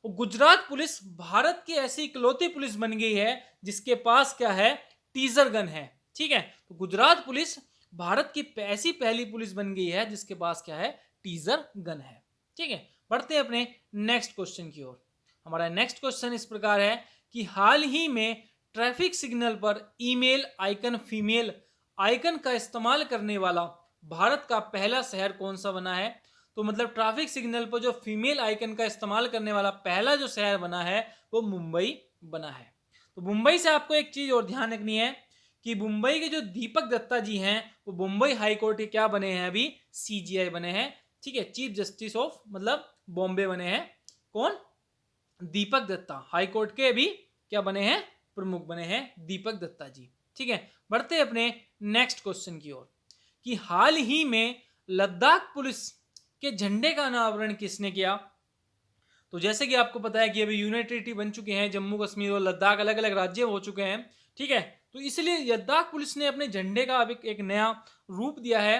और गुजरात पुलिस भारत की ऐसी इकलौती पुलिस बन गई है जिसके पास क्या है? टीजर गन है। ठीक है, तो गुजरात पुलिस भारत की ऐसी पहली पुलिस बन गई है जिसके पास क्या है? टीजर गन है। ठीक है, बढ़ते हैं अपने नेक्स्ट क्वेश्चन की ओर। हमारा नेक्स्ट क्वेश्चन इस प्रकार है कि हाल ही में ट्रैफिक सिग्नल पर ईमेल आइकन फीमेल आइकन का इस्तेमाल करने वाला भारत का पहला शहर कौन सा बना है। तो मतलब ट्रैफिक सिग्नल पर जो फीमेल आइकन का इस्तेमाल करने वाला पहला जो शहर बना है वो मुंबई बना है। तो मुंबई से आपको एक चीज और ध्यान रखनी है कि मुंबई के जो दीपक दत्ता जी हैं वो मुंबई हाई कोर्ट के क्या बने हैं? अभी सीजीआई बने हैं। ठीक है, चीफ जस्टिस ऑफ मतलब बॉम्बे बने हैं। कौन? दीपक दत्ता। हाई कोर्ट के अभी क्या बने हैं? प्रमुख बने हैं दीपक दत्ता जी। ठीक है, बढ़ते हैं अपने नेक्स्ट क्वेश्चन की ओर कि हाल ही में लद्दाख पुलिस के झंडे का अनावरण किसने किया। तो जैसे कि आपको पता है कि अभी यूनियन टेरिटरी बन चुके हैं, जम्मू कश्मीर और लद्दाख अलग अलग राज्य हो चुके हैं। ठीक है, तो इसलिए लद्दाख पुलिस ने अपने झंडे का अब एक नया रूप दिया है।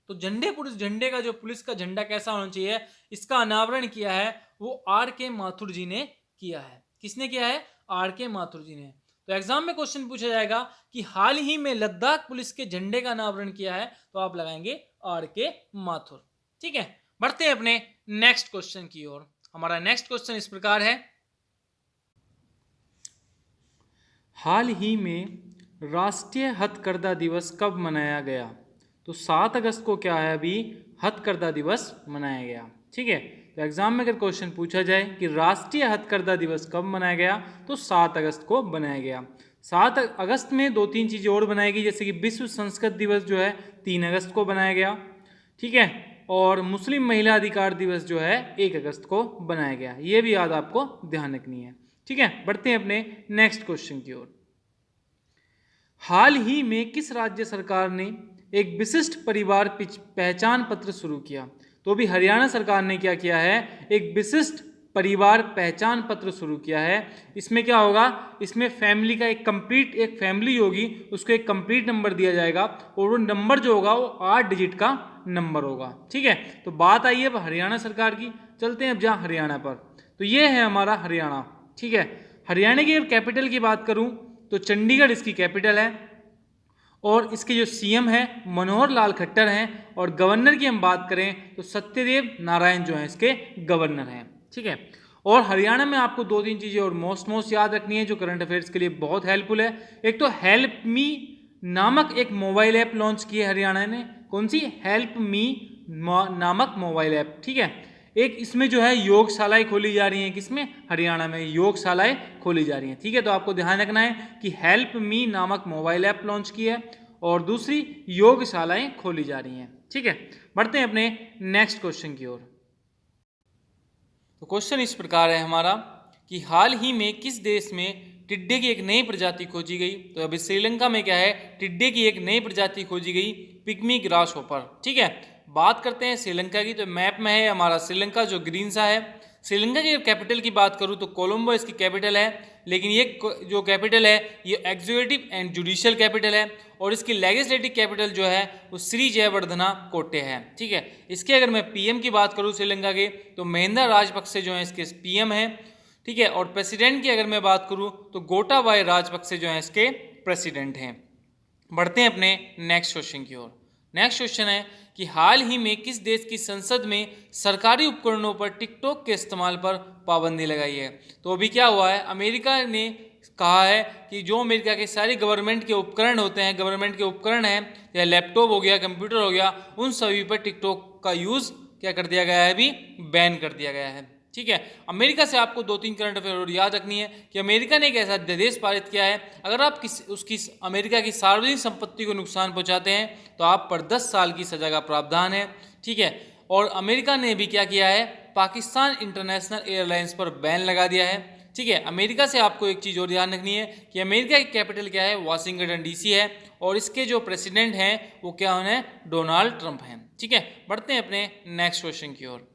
तो झंडे का जो पुलिस का झंडा कैसा होना चाहिए, इसका अनावरण किया है वो आर.के. माथुर जी ने किया है। किसने किया है? आर.के. माथुर जी ने। तो एग्जाम में क्वेश्चन पूछा जाएगा कि हाल ही में लद्दाख पुलिस के झंडे का अनावरण किया है, तो आप लगाएंगे आर.के. माथुर। ठीक है, बढ़ते हैं अपने नेक्स्ट क्वेश्चन की ओर। हमारा नेक्स्ट क्वेश्चन इस प्रकार है, हाल ही में राष्ट्रीय हथकरघा दिवस कब मनाया गया। तो 7 अगस्त को क्या है? अभी हथकरघा दिवस मनाया गया। ठीक है, तो एग्जाम में अगर क्वेश्चन पूछा जाए कि राष्ट्रीय हथकरघा दिवस कब मनाया गया, तो 7 अगस्त को बनाया गया। 7 अगस्त में 2-3 चीज़ें और बनाई गई, जैसे कि विश्व संस्कृत दिवस जो है 3 अगस्त को बनाया गया, ठीक है, और मुस्लिम महिला अधिकार दिवस जो है 1 अगस्त को बनाया गया। ये भी याद आपको ध्यान रखनी है, ठीक है। बढ़ते हैं अपने नेक्स्ट क्वेश्चन की ओर। हाल ही में किस राज्य सरकार ने एक विशिष्ट परिवार पहचान पत्र शुरू किया? तो भी हरियाणा सरकार ने क्या किया है, एक विशिष्ट परिवार पहचान पत्र शुरू किया है। इसमें क्या होगा, इसमें फैमिली का एक फैमिली होगी, उसको एक कंप्लीट नंबर दिया जाएगा और वो नंबर जो होगा वो 8 डिजिट का नंबर होगा, ठीक है। तो बात आई है अब हरियाणा सरकार की, चलते हैं अब जहाँ हरियाणा पर। तो ये है हमारा हरियाणा, ठीक है। हरियाणा की कैपिटल की बात करूँ तो चंडीगढ़ इसकी कैपिटल है, और इसके जो सीएम हैं मनोहर लाल खट्टर हैं, और गवर्नर की हम बात करें तो सत्यदेव नारायण जो हैं इसके गवर्नर हैं, ठीक है। और हरियाणा में आपको 2-3 चीज़ें और मोस्ट याद रखनी है जो करंट अफेयर्स के लिए बहुत हेल्पफुल है। एक तो हेल्प मी नामक एक मोबाइल ऐप लॉन्च की है हरियाणा ने। कौन सी? हेल्प मी नामक मोबाइल ऐप, ठीक है। एक इसमें जो है योगशालाएं खोली जा रही हैं, किसमें? हरियाणा में योगशालाएं खोली जा रही हैं, ठीक है। तो आपको ध्यान रखना है कि हेल्प मी नामक मोबाइल ऐप लॉन्च की है और दूसरी योगशालाएं खोली जा रही हैं, ठीक है। बढ़ते हैं अपने नेक्स्ट क्वेश्चन की ओर। तो क्वेश्चन इस प्रकार है हमारा कि हाल ही में किस देश में टिड्डे की एक नई प्रजाति खोजी गई? तो अभी श्रीलंका में क्या है, टिड्डे की एक नई प्रजाति खोजी गई, पिग्मी ग्रासहोपर, ठीक है। बात करते हैं श्रीलंका की, तो मैप में है हमारा श्रीलंका जो ग्रीन सा है। श्रीलंका की कैपिटल की बात करूं तो कोलंबो इसकी कैपिटल है, लेकिन ये जो कैपिटल है ये एग्जीक्यूटिव एंड जुडिशियल कैपिटल है, और इसकी लेजिस्लेटिव कैपिटल जो है वो श्री जयवर्धना कोटे है, ठीक है। इसके अगर मैं पीएम की बात करूं श्रीलंका के, तो महिंदा राजपक्षे जो है इसके पीएम है, ठीक है। और प्रेसिडेंट की अगर मैं बात करूं तो गोटाबाया राजपक्षे जो है इसके प्रेसिडेंट हैं। बढ़ते हैं अपने नेक्स्ट क्वेश्चन की ओर। नेक्स्ट क्वेश्चन है कि हाल ही में किस देश की संसद में सरकारी उपकरणों पर टिकटॉक के इस्तेमाल पर पाबंदी लगाई है? तो अभी क्या हुआ है, अमेरिका ने कहा है कि जो अमेरिका के सारे गवर्नमेंट के उपकरण होते हैं, गवर्नमेंट के उपकरण हैं, या लैपटॉप हो गया, कंप्यूटर हो गया, उन सभी पर टिकटॉक का यूज़ क्या कर दिया गया है, अभी बैन कर दिया गया है, ठीक है। अमेरिका से आपको 2-3 करंट अफेयर और याद रखनी है कि अमेरिका ने एक ऐसा अध्यादेश पारित किया है, अगर आप उसकी अमेरिका की सार्वजनिक संपत्ति को नुकसान पहुंचाते हैं तो आप पर 10 साल की सजा का प्रावधान है, ठीक है। और अमेरिका ने भी क्या किया है, पाकिस्तान इंटरनेशनल एयरलाइंस पर बैन लगा दिया है, ठीक है। अमेरिका से आपको एक चीज़ और ध्यान रखनी है कि अमेरिका की कैपिटल क्या है, वाशिंगटन डीसी है, और इसके जो प्रेसिडेंट हैं वो क्या हैं, डोनाल्ड ट्रंप हैं, ठीक है। बढ़ते हैं अपने नेक्स्ट क्वेश्चन की ओर।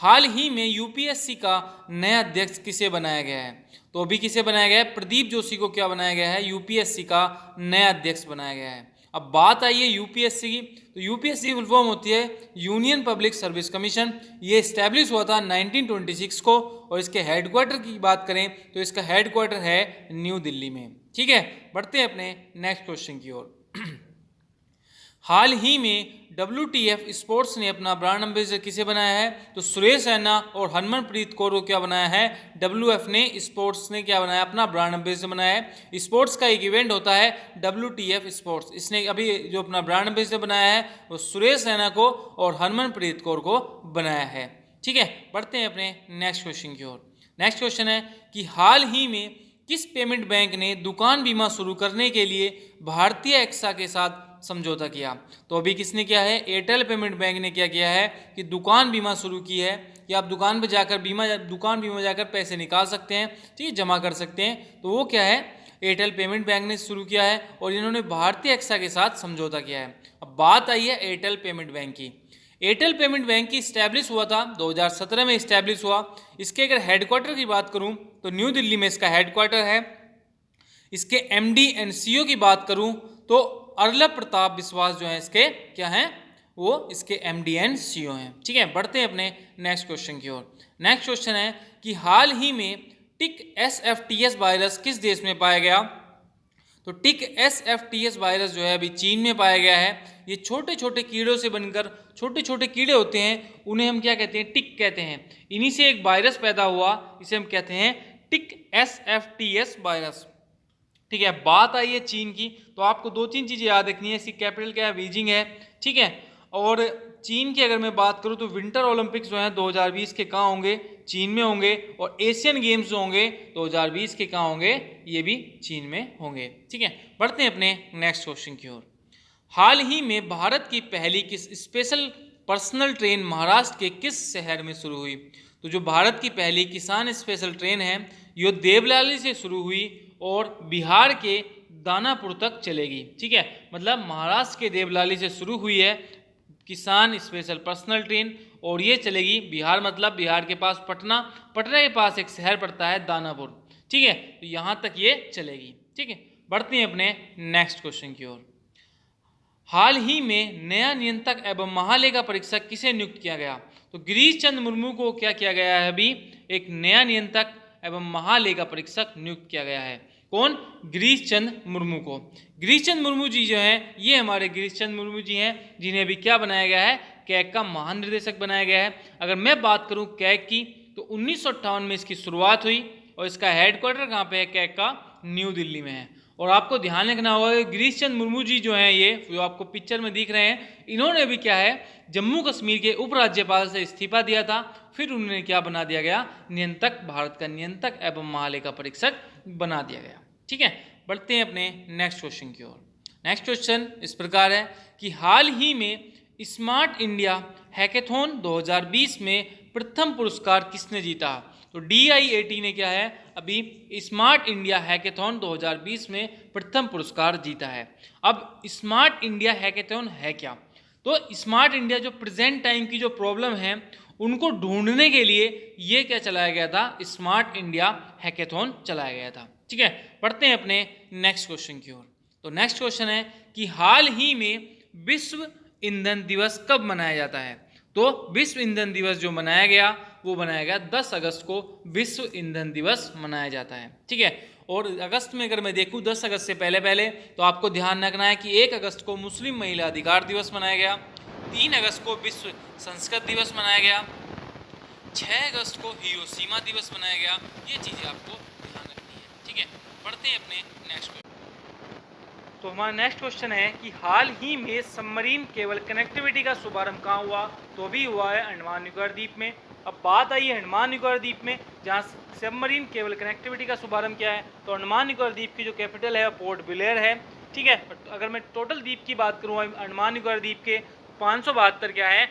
हाल ही में यूपीएससी का नया अध्यक्ष किसे बनाया गया है? तो अभी किसे बनाया गया है, प्रदीप जोशी को क्या बनाया गया है, यूपीएससी का नया अध्यक्ष बनाया गया है। अब बात आई है यूपीएससी की, तो यूपीएससी फुल फॉर्म होती है यूनियन पब्लिक सर्विस कमीशन। ये इस्टेब्लिश हुआ था 1926 को, और इसके हेडक्वार्टर की बात करें तो इसका हेडक्वार्टर है न्यू दिल्ली में, ठीक है। बढ़ते हैं अपने नेक्स्ट क्वेश्चन की ओर। हाल ही में WTF स्पोर्ट्स ने अपना ब्रांड एम्बेसडर किसे बनाया है? तो सुरेश रैना और हरमनप्रीत कौर को क्या बनाया है, WF ने स्पोर्ट्स ने क्या बनाया, अपना ब्रांड एम्बेसडर बनाया है। स्पोर्ट्स का एक इवेंट होता है WTF स्पोर्ट्स, इसने अभी जो अपना ब्रांड एम्बेसडर बनाया है वो सुरेश रैना को और हरमनप्रीत कौर को बनाया है, ठीक है। बढ़ते हैं अपने नेक्स्ट क्वेश्चन की ओर। नेक्स्ट क्वेश्चन है कि हाल ही में किस पेमेंट बैंक ने दुकान बीमा शुरू करने के लिए भारतीय एक्सा के साथ समझौता किया? तो अभी किसने किया है, एयरटेल पेमेंट बैंक ने क्या किया है कि दुकान बीमा शुरू की है कि आप दुकान बीमा जाकर पैसे निकाल सकते हैं, ठीक है, जमा कर सकते हैं। तो वो क्या है, एयरटेल पेमेंट बैंक ने शुरू किया है, और इन्होंने भारतीय एक्सा के साथ समझौता किया है। अब बात आई है एयरटेल पेमेंट बैंक की। एयरटेल पेमेंट बैंक की इस्टेब्लिश हुआ था 2017 में इस्टेब्लिश हुआ। इसके अगर हेडक्वार्टर की बात करूं तो न्यू दिल्ली में इसका हेडक्वार्टर है। इसके MD एंड CEO की बात करूं तो अर्लभ प्रताप विश्वास जो है इसके क्या हैं, वो इसके MD एंड CEO हैं, ठीक है। बढ़ते हैं अपने नेक्स्ट क्वेश्चन की ओर। नेक्स्ट क्वेश्चन है कि हाल ही में टिक SFTS वायरस किस देश में पाया गया? तो टिक SFTS वायरस जो है अभी चीन में पाया गया है। ये छोटे छोटे कीड़ों से बनकर छोटे छोटे कीड़े होते हैं, उन्हें हम क्या कहते हैं, टिक कहते हैं। इन्हीं से एक वायरस पैदा हुआ, इसे हम कहते हैं टिक SFTS वायरस, ठीक है। बात आई है चीन की, तो आपको 2-3 चीज़ें याद रखनी है। इसकी कैपिटल क्या है, बीजिंग है, ठीक है। और चीन की अगर मैं बात करूं तो विंटर ओलंपिक्स जो हैं 2020 के कहाँ होंगे, चीन में होंगे। और एशियन गेम्स जो होंगे 2020 के कहाँ होंगे, ये भी चीन में होंगे। ठीक है, बढ़ते हैं अपने नेक्स्ट क्वेश्चन की ओर। हाल ही में भारत की पहली किस स्पेशल पर्सनल ट्रेन महाराष्ट्र के किस शहर में शुरू हुई? तो जो भारत की पहली किसान स्पेशल ट्रेन है ये देवलाली से शुरू हुई और बिहार के दानापुर तक चलेगी। ठीक है, मतलब महाराष्ट्र के देवलाली से शुरू हुई है किसान स्पेशल पर्सनल ट्रेन और ये चलेगी बिहार, मतलब बिहार के पास पटना, पटना के पास एक शहर पड़ता है दानापुर। ठीक है, तो यहाँ तक ये चलेगी। ठीक है, बढ़ते हैं अपने नेक्स्ट क्वेश्चन की ओर। हाल ही में नया नियंत्रक एवं महालेखा परीक्षक किसे नियुक्त किया गया? तो गिरीश चंद्र मुर्मू को क्या किया गया है? अभी एक नया नियंत्रक एवं महालेखा परीक्षक नियुक्त किया गया है। कौन? गिरीश चंद्र मुर्मू को। गिरीश चंद्र मुर्मू जी जो हैं ये हमारे गिरीश चंद्र मुर्मू जी हैं जिन्हें अभी क्या बनाया गया है? कैग का महानिदेशक बनाया गया है। अगर मैं बात करूं कैग की तो 1958 में इसकी शुरुआत हुई और इसका हेडक्वार्टर कहाँ पे है? कैग का न्यू दिल्ली में है। और आपको ध्यान रखना होगा गिरीश चंद्र मुर्मू जी जो हैं ये जो आपको पिक्चर में दिख रहे हैं, इन्होंने भी क्या है जम्मू कश्मीर के उपराज्यपाल से इस्तीफा दिया था, फिर उन्हें क्या बना दिया गया? नियंत्रक, भारत का नियंत्रक एवं महालेखा परीक्षक बना दिया गया। ठीक है, बढ़ते हैं अपने नेक्स्ट क्वेश्चन की ओर। नेक्स्ट क्वेश्चन इस प्रकार है कि हाल ही में स्मार्ट इंडिया हैकेथॉन 2020 में प्रथम पुरस्कार किसने जीता? तो DIAT ने क्या है अभी स्मार्ट इंडिया हैकेथॉन 2020 में प्रथम पुरस्कार जीता है। अब स्मार्ट इंडिया हैकेथॉन है क्या? तो स्मार्ट इंडिया जो प्रेजेंट टाइम की जो प्रॉब्लम है उनको ढूंढने के लिए ये क्या चलाया गया था? स्मार्ट इंडिया हैकेथॉन चलाया गया था। ठीक है, पढ़ते हैं अपने नेक्स्ट क्वेश्चन की ओर। तो नेक्स्ट क्वेश्चन है कि हाल ही में विश्व ईंधन दिवस कब मनाया जाता है? तो विश्व ईंधन दिवस जो मनाया गया वो मनाया गया 10 अगस्त को विश्व ईंधन दिवस मनाया जाता है। ठीक है, और अगस्त में अगर मैं देखूं 10 अगस्त से पहले पहले तो आपको ध्यान रखना है कि 1 अगस्त को मुस्लिम महिला अधिकार दिवस मनाया गया, 3 अगस्त को विश्व संस्कृत दिवस मनाया गया, 6 अगस्त को हिरोशिमा दिवस मनाया गया। ये चीज़ें आपको ध्यान रखनी है। ठीक है, पढ़ते हैं अपने नेक्स्ट क्वेश्चन। तो हमारा नेक्स्ट क्वेश्चन है कि हाल ही में सबमरीन केबल कनेक्टिविटी का शुभारंभ कहाँ हुआ? तो भी हुआ है अंडमान निकोबार द्वीप में। अब बात आई है अंडमान निकोबार द्वीप में जहाँ सबमरीन केबल कनेक्टिविटी का शुभारंभ किया है। तो अंडमान निकोबार द्वीप की जो कैपिटल है पोर्ट ब्लेयर है। ठीक है, अगर मैं टोटल द्वीप की बात करूँ अंडमान निकोबार द्वीप के 572 क्या है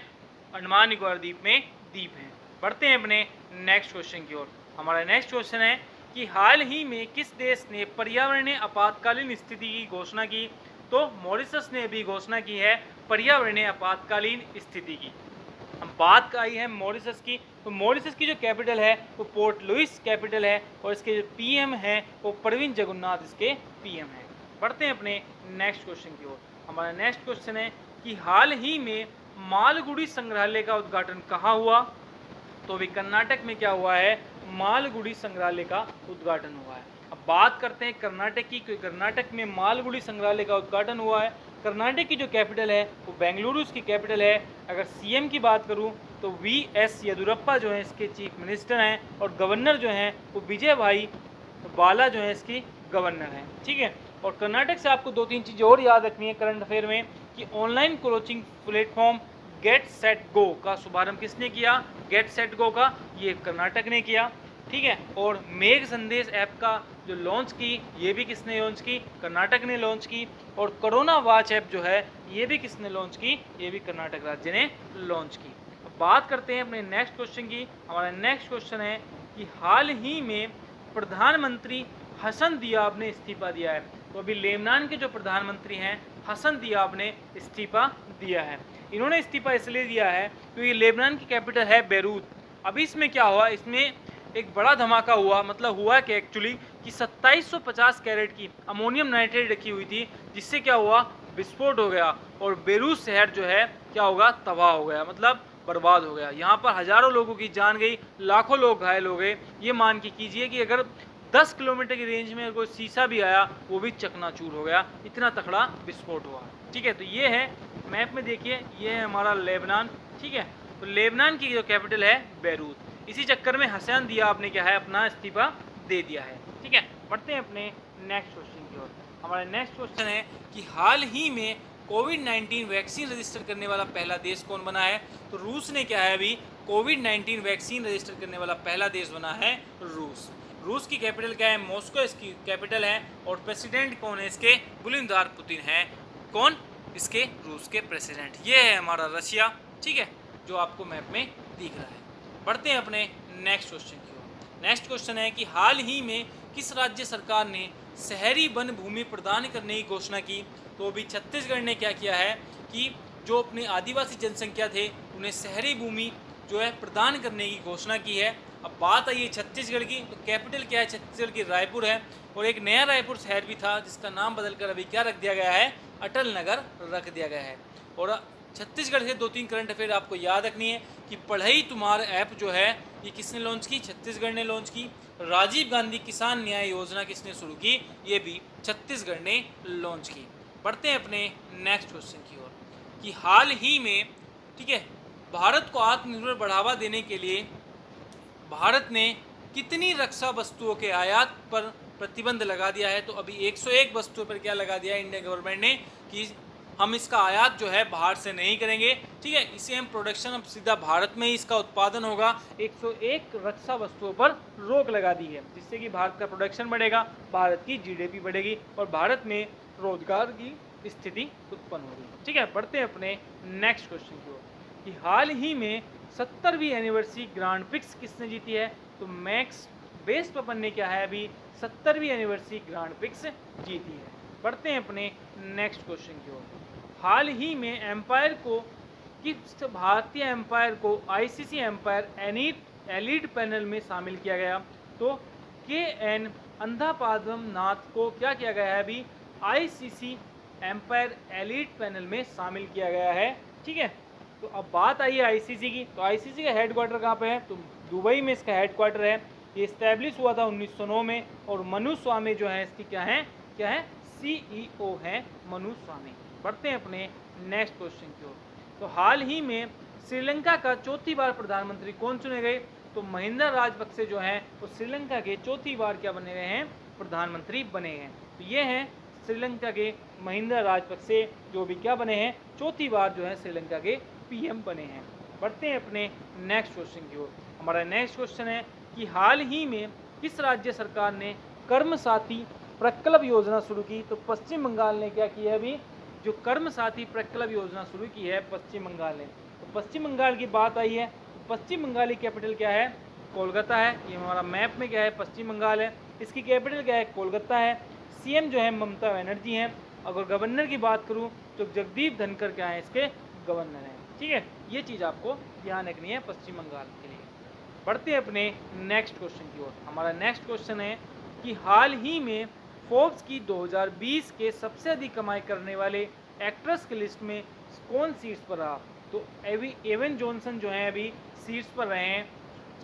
अंडमान निकोबार द्वीप में द्वीप हैं। बढ़ते हैं अपने नेक्स्ट क्वेश्चन की ओर। हमारा नेक्स्ट क्वेश्चन है कि हाल ही में किस देश ने पर्यावरणीय आपातकालीन स्थिति की घोषणा की? तो मॉरिशस ने भी घोषणा की है पर्यावरणीय आपातकालीन स्थिति की। हम बात आई है मॉरिशस की, तो मॉरिशस की जो कैपिटल है वो पोर्ट लुइस कैपिटल है और इसके जो PM है वो प्रवीण जगन्नाथ इसके PM है। बढ़ते हैं अपने नेक्स्ट क्वेश्चन की ओर। हमारा नेक्स्ट क्वेश्चन है कि हाल ही में मालगुडी संग्रहालय का उद्घाटन कहाँ हुआ? तो अभी कर्नाटक में क्या हुआ है? मालगुडी संग्रहालय का उद्घाटन हुआ है। अब बात करते हैं कर्नाटक की, कर्नाटक में मालगुडी संग्रहालय का उद्घाटन हुआ है। कर्नाटक की जो कैपिटल है वो बेंगलुरु इसकी कैपिटल है। अगर CM की बात करूं तो VS येदियुरप्पा जो है इसके चीफ मिनिस्टर हैं और गवर्नर जो हैं वो विजय भाई वाला जो है इसकी गवर्नर हैं। ठीक है, और कर्नाटक से आपको 2-3 चीज़ें और याद रखनी है करंट अफेयर में कि online coaching platform get set go का शुभारंभ किसने किया? गेट सेट गो का ये कर्नाटक ने किया। ठीक है, और मेघ संदेश ऐप का जो लॉन्च की ये भी किसने लॉन्च की? कर्नाटक ने लॉन्च की। और कोरोना वॉच ऐप जो है ये भी किसने लॉन्च की? ये भी कर्नाटक राज्य ने लॉन्च की। अब बात करते हैं अपने नेक्स्ट क्वेश्चन की। हमारा नेक्स्ट क्वेश्चन है कि हाल ही में प्रधानमंत्री हसन दियाब ने इस्तीफा दिया है। तो अभी लेबनान के जो प्रधानमंत्री हैं हसन दियाब ने इस्तीफा दिया है। इन्होंने इस्तीफा इसलिए दिया है क्योंकि लेबनान की कैपिटल है बेरूत। अभी इसमें क्या हुआ? इसमें एक बड़ा धमाका हुआ, मतलब हुआ कि एक्चुअली कि 2750 कैरेट की अमोनियम नाइट्रेट रखी हुई थी, जिससे क्या हुआ? विस्फोट हो गया और बेरूत शहर जो है क्या होगा? तबाह हो गया, मतलब बर्बाद हो गया। यहाँ पर हजारों लोगों की जान गई, लाखों लोग घायल हो गए। ये मान के कीजिए कि अगर 10 किलोमीटर की रेंज में कोई शीशा भी आया वो भी चकनाचूर हो गया, इतना तगड़ा विस्फोट हुआ। ठीक है, तो ये है मैप में देखिए, ये है हमारा लेबनान। ठीक है, तो लेबनान की जो कैपिटल है बेरूत। इसी चक्कर में हसन दियाब ने क्या है अपना इस्तीफा दे दिया है। ठीक है, बढ़ते हैं अपने नेक्स्ट क्वेश्चन की ओर। हमारा नेक्स्ट क्वेश्चन है कि हाल ही में कोविड-19 वैक्सीन रजिस्टर करने वाला पहला देश कौन बना है? तो रूस ने क्या है अभी कोविड-19 वैक्सीन रजिस्टर करने वाला पहला देश बना है रूस। रूस की कैपिटल क्या है? मॉस्को इसकी कैपिटल है। और प्रेसिडेंट कौन है इसके? व्लादिमीर पुतिन है। कौन? इसके रूस के प्रेसिडेंट। ये है हमारा रशिया, ठीक है, जो आपको मैप में दिख रहा है। बढ़ते हैं अपने नेक्स्ट क्वेश्चन की ओर। नेक्स्ट क्वेश्चन है कि हाल ही में किस राज्य सरकार ने शहरी वन भूमि प्रदान करने की घोषणा की? तो अभी छत्तीसगढ़ ने क्या किया है कि जो अपने आदिवासी जनसंख्या थे उन्हें शहरी भूमि जो है प्रदान करने की घोषणा की है। अब बात आई है छत्तीसगढ़ की, तो कैपिटल क्या है छत्तीसगढ़ की? रायपुर है। और एक नया रायपुर शहर भी था जिसका नाम बदलकर अभी क्या रख दिया गया है? अटल नगर रख दिया गया है। और छत्तीसगढ़ से 2-3 करंट अफेयर आपको याद रखनी है कि पढ़ई तुमार ऐप जो है ये किसने लॉन्च की? छत्तीसगढ़ ने लॉन्च की। राजीव गांधी किसान न्याय योजना किसने शुरू की? ये भी छत्तीसगढ़ ने लॉन्च की। बढ़ते हैं अपने नेक्स्ट क्वेश्चन की ओर कि हाल ही में, ठीक है, भारत को आत्मनिर्भर बढ़ावा देने के लिए भारत ने कितनी रक्षा वस्तुओं के आयात पर प्रतिबंध लगा दिया है? तो अभी 101 वस्तुओं पर क्या लगा दिया है इंडियन गवर्नमेंट ने कि हम इसका आयात जो है बाहर से नहीं करेंगे, ठीक है, इसे हम प्रोडक्शन अब सीधा भारत में ही इसका उत्पादन होगा। 101 रक्षा वस्तुओं पर रोक लगा दी है जिससे कि भारत का प्रोडक्शन बढ़ेगा, भारत की जीडीपी बढ़ेगी और भारत में रोजगार की स्थिति उत्पन्न होगी। ठीक है, बढ़ते हैं अपने नेक्स्ट क्वेश्चन की ओर कि हाल ही में 70वीं एनिवर्सरी ग्रांड प्रिक्स किसने जीती है? तो मैक्स वेस्टपन ने क्या है अभी 70वीं एनिवर्सरी ग्रांड प्रिक्स जीती है। बढ़ते हैं अपने नेक्स्ट क्वेश्चन की ओर। हाल ही में एम्पायर को किस भारतीय एम्पायर को आईसीसी एम्पायर एलीट पैनल में शामिल किया गया? तो के एन अंधापाद्मनाथ को क्या किया गया है अभी आईसीसी एम्पायर एलीट पैनल में शामिल किया गया है। ठीक है, तो अब बात आई है आईसीसी की, तो आईसीसी का हेडक्वार्टर कहाँ पे है? तो दुबई में इसका हेडक्वार्टर है। ये इस्टेब्लिश हुआ था 1909 में और मनु स्वामी जो है इसकी क्या है सीईओ है मनु स्वामी। बढ़ते हैं अपने नेक्स्ट क्वेश्चन की ओर। तो हाल ही में श्रीलंका का चौथी बार प्रधानमंत्री कौन चुने गए? तो महिंदा राजपक्षे जो हैं वो श्रीलंका के चौथी बार क्या बने गए हैं? प्रधानमंत्री बने हैं। तो ये हैं श्रीलंका के महिंदा राजपक्षे जो भी क्या बने हैं? चौथी बार जो है श्रीलंका के पीएम बने हैं। बढ़ते हैं अपने नेक्स्ट क्वेश्चन की ओर। हमारा नेक्स्ट क्वेश्चन है कि हाल ही में किस राज्य सरकार ने कर्म साथी प्रकल्प योजना शुरू की? तो पश्चिम बंगाल ने क्या किया अभी जो कर्म साथी प्रकल्प योजना शुरू की है पश्चिम बंगाल ने। तो पश्चिम बंगाल की बात आई है, तो पश्चिम बंगाल की कैपिटल क्या है? कोलकाता है। ये हमारा मैप में क्या है? पश्चिम बंगाल है। इसकी कैपिटल क्या है? कोलकाता है। सीएम जो है ममता बनर्जी हैं। अगर गवर्नर की बात करूँ तो जगदीप धनखड़ क्या है इसके गवर्नर हैं। ठीक है, ये चीज़ आपको ध्यान रखनी है पश्चिम बंगाल के लिए। बढ़ते हैं अपने नेक्स्ट क्वेश्चन की ओर। हमारा नेक्स्ट क्वेश्चन है कि हाल ही में फोर्ब्स की 2020 के सबसे अधिक कमाई करने वाले एक्ट्रेस की लिस्ट में कौन सीट्स पर रहा? तो एवन जॉनसन जो है अभी सीट्स पर रहे हैं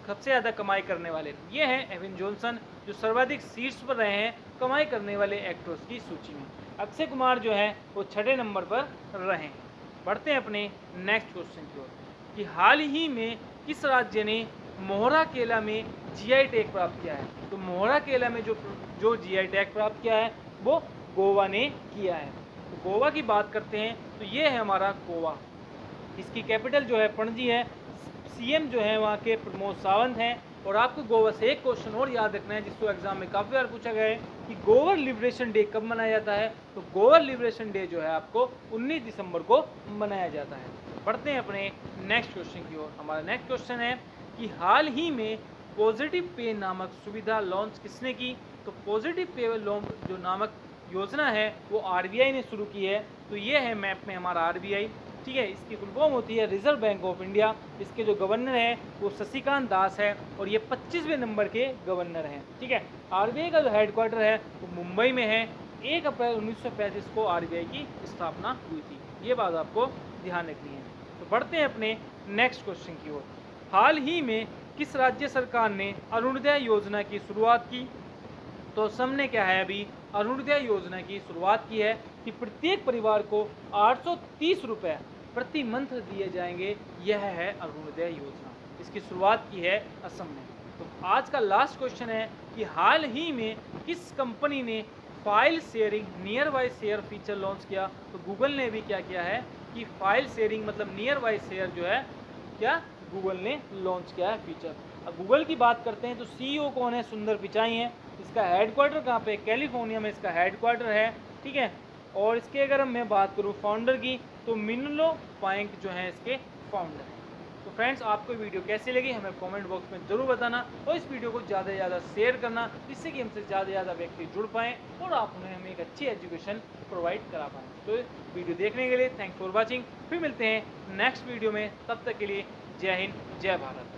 सबसे ज़्यादा कमाई करने वाले। ये हैं एवन जॉनसन जो सर्वाधिक सीट्स पर रहे हैं कमाई करने वाले एक्ट्रेस की सूची में। अक्षय कुमार जो है वो 6ठे नंबर पर रहे हैं। बढ़ते हैं अपने नेक्स्ट क्वेश्चन की ओर कि हाल ही में किस राज्य ने मोहरा केला में जीआई टैग प्राप्त किया है? तो मोहरा केला में जो जीआई टैग प्राप्त किया है वो गोवा ने किया है। तो गोवा की बात करते हैं तो ये है हमारा गोवा। इसकी कैपिटल जो है पणजी है। सीएम जो है वहाँ के प्रमोद सावंत हैं। और आपको गोवा से एक क्वेश्चन और याद रखना है जिसको एग्जाम में काफ़ी बार पूछा गया है कि गोवा लिबरेशन डे कब मनाया जाता है? तो गोवा लिबरेशन डे जो है आपको 19 दिसंबर को मनाया जाता है। बढ़ते हैं अपने नेक्स्ट क्वेश्चन की ओर। हमारा नेक्स्ट क्वेश्चन है कि हाल ही में पॉजिटिव पे नामक सुविधा लॉन्च किसने की? तो पॉजिटिव पे जो नामक योजना है वो आरबीआई ने शुरू की है। तो ये है मैप में हमारा आरबीआई। ठीक है, इसकी फुल फॉर्म होती है रिजर्व बैंक ऑफ इंडिया। इसके जो गवर्नर हैं वो शशिकांत दास है और ये 25वें नंबर के गवर्नर हैं। ठीक है, आरबीआई का जो हेडक्वार्टर है वो मुंबई में है। 1 अप्रैल 1935 को आरबीआई की स्थापना हुई थी। ये बात आपको ध्यान रखनी है। तो बढ़ते हैं अपने नेक्स्ट क्वेश्चन की ओर। हाल ही में किस राज्य सरकार ने अरुणोदय योजना की शुरुआत की? तो असम ने क्या है अभी अरुणोदय योजना की शुरुआत की है कि प्रत्येक परिवार को 830 रुपये प्रति मंथ दिए जाएंगे। यह है अरुणोदय योजना। इसकी शुरुआत की है असम ने। तो आज का लास्ट क्वेश्चन है कि हाल ही में किस कंपनी ने file sharing near by share feature launch किया। तो गूगल ने भी क्या किया है कि फाइल शेयरिंग मतलब नियर बाय शेयर जो है क्या गूगल ने लॉन्च किया है फीचर। अब गूगल की बात करते हैं तो सीईओ कौन है? सुंदर पिचाई हैं। इसका हेडक्वार्टर कहाँ पे? कैलिफोर्निया में इसका हेडक्वार्टर है, ठीक है। और इसके अगर मैं बात करूँ फाउंडर की तो मिनलो पाइंक जो है इसके फाउंडर हैं। तो फ्रेंड्स, आपको वीडियो कैसी लगी हमें कमेंट बॉक्स में ज़रूर बताना और इस वीडियो को ज़्यादा से ज़्यादा शेयर करना, जिससे कि हमसे ज़्यादा से ज़्यादा व्यक्ति जुड़ पाएँ और आप उन्हें हमें एक अच्छी एजुकेशन प्रोवाइड करा पाएँ। तो वीडियो देखने के लिए थैंक्स फॉर वॉचिंग। फिर मिलते हैं नेक्स्ट वीडियो में, तब तक के लिए जय हिंद जय भारत।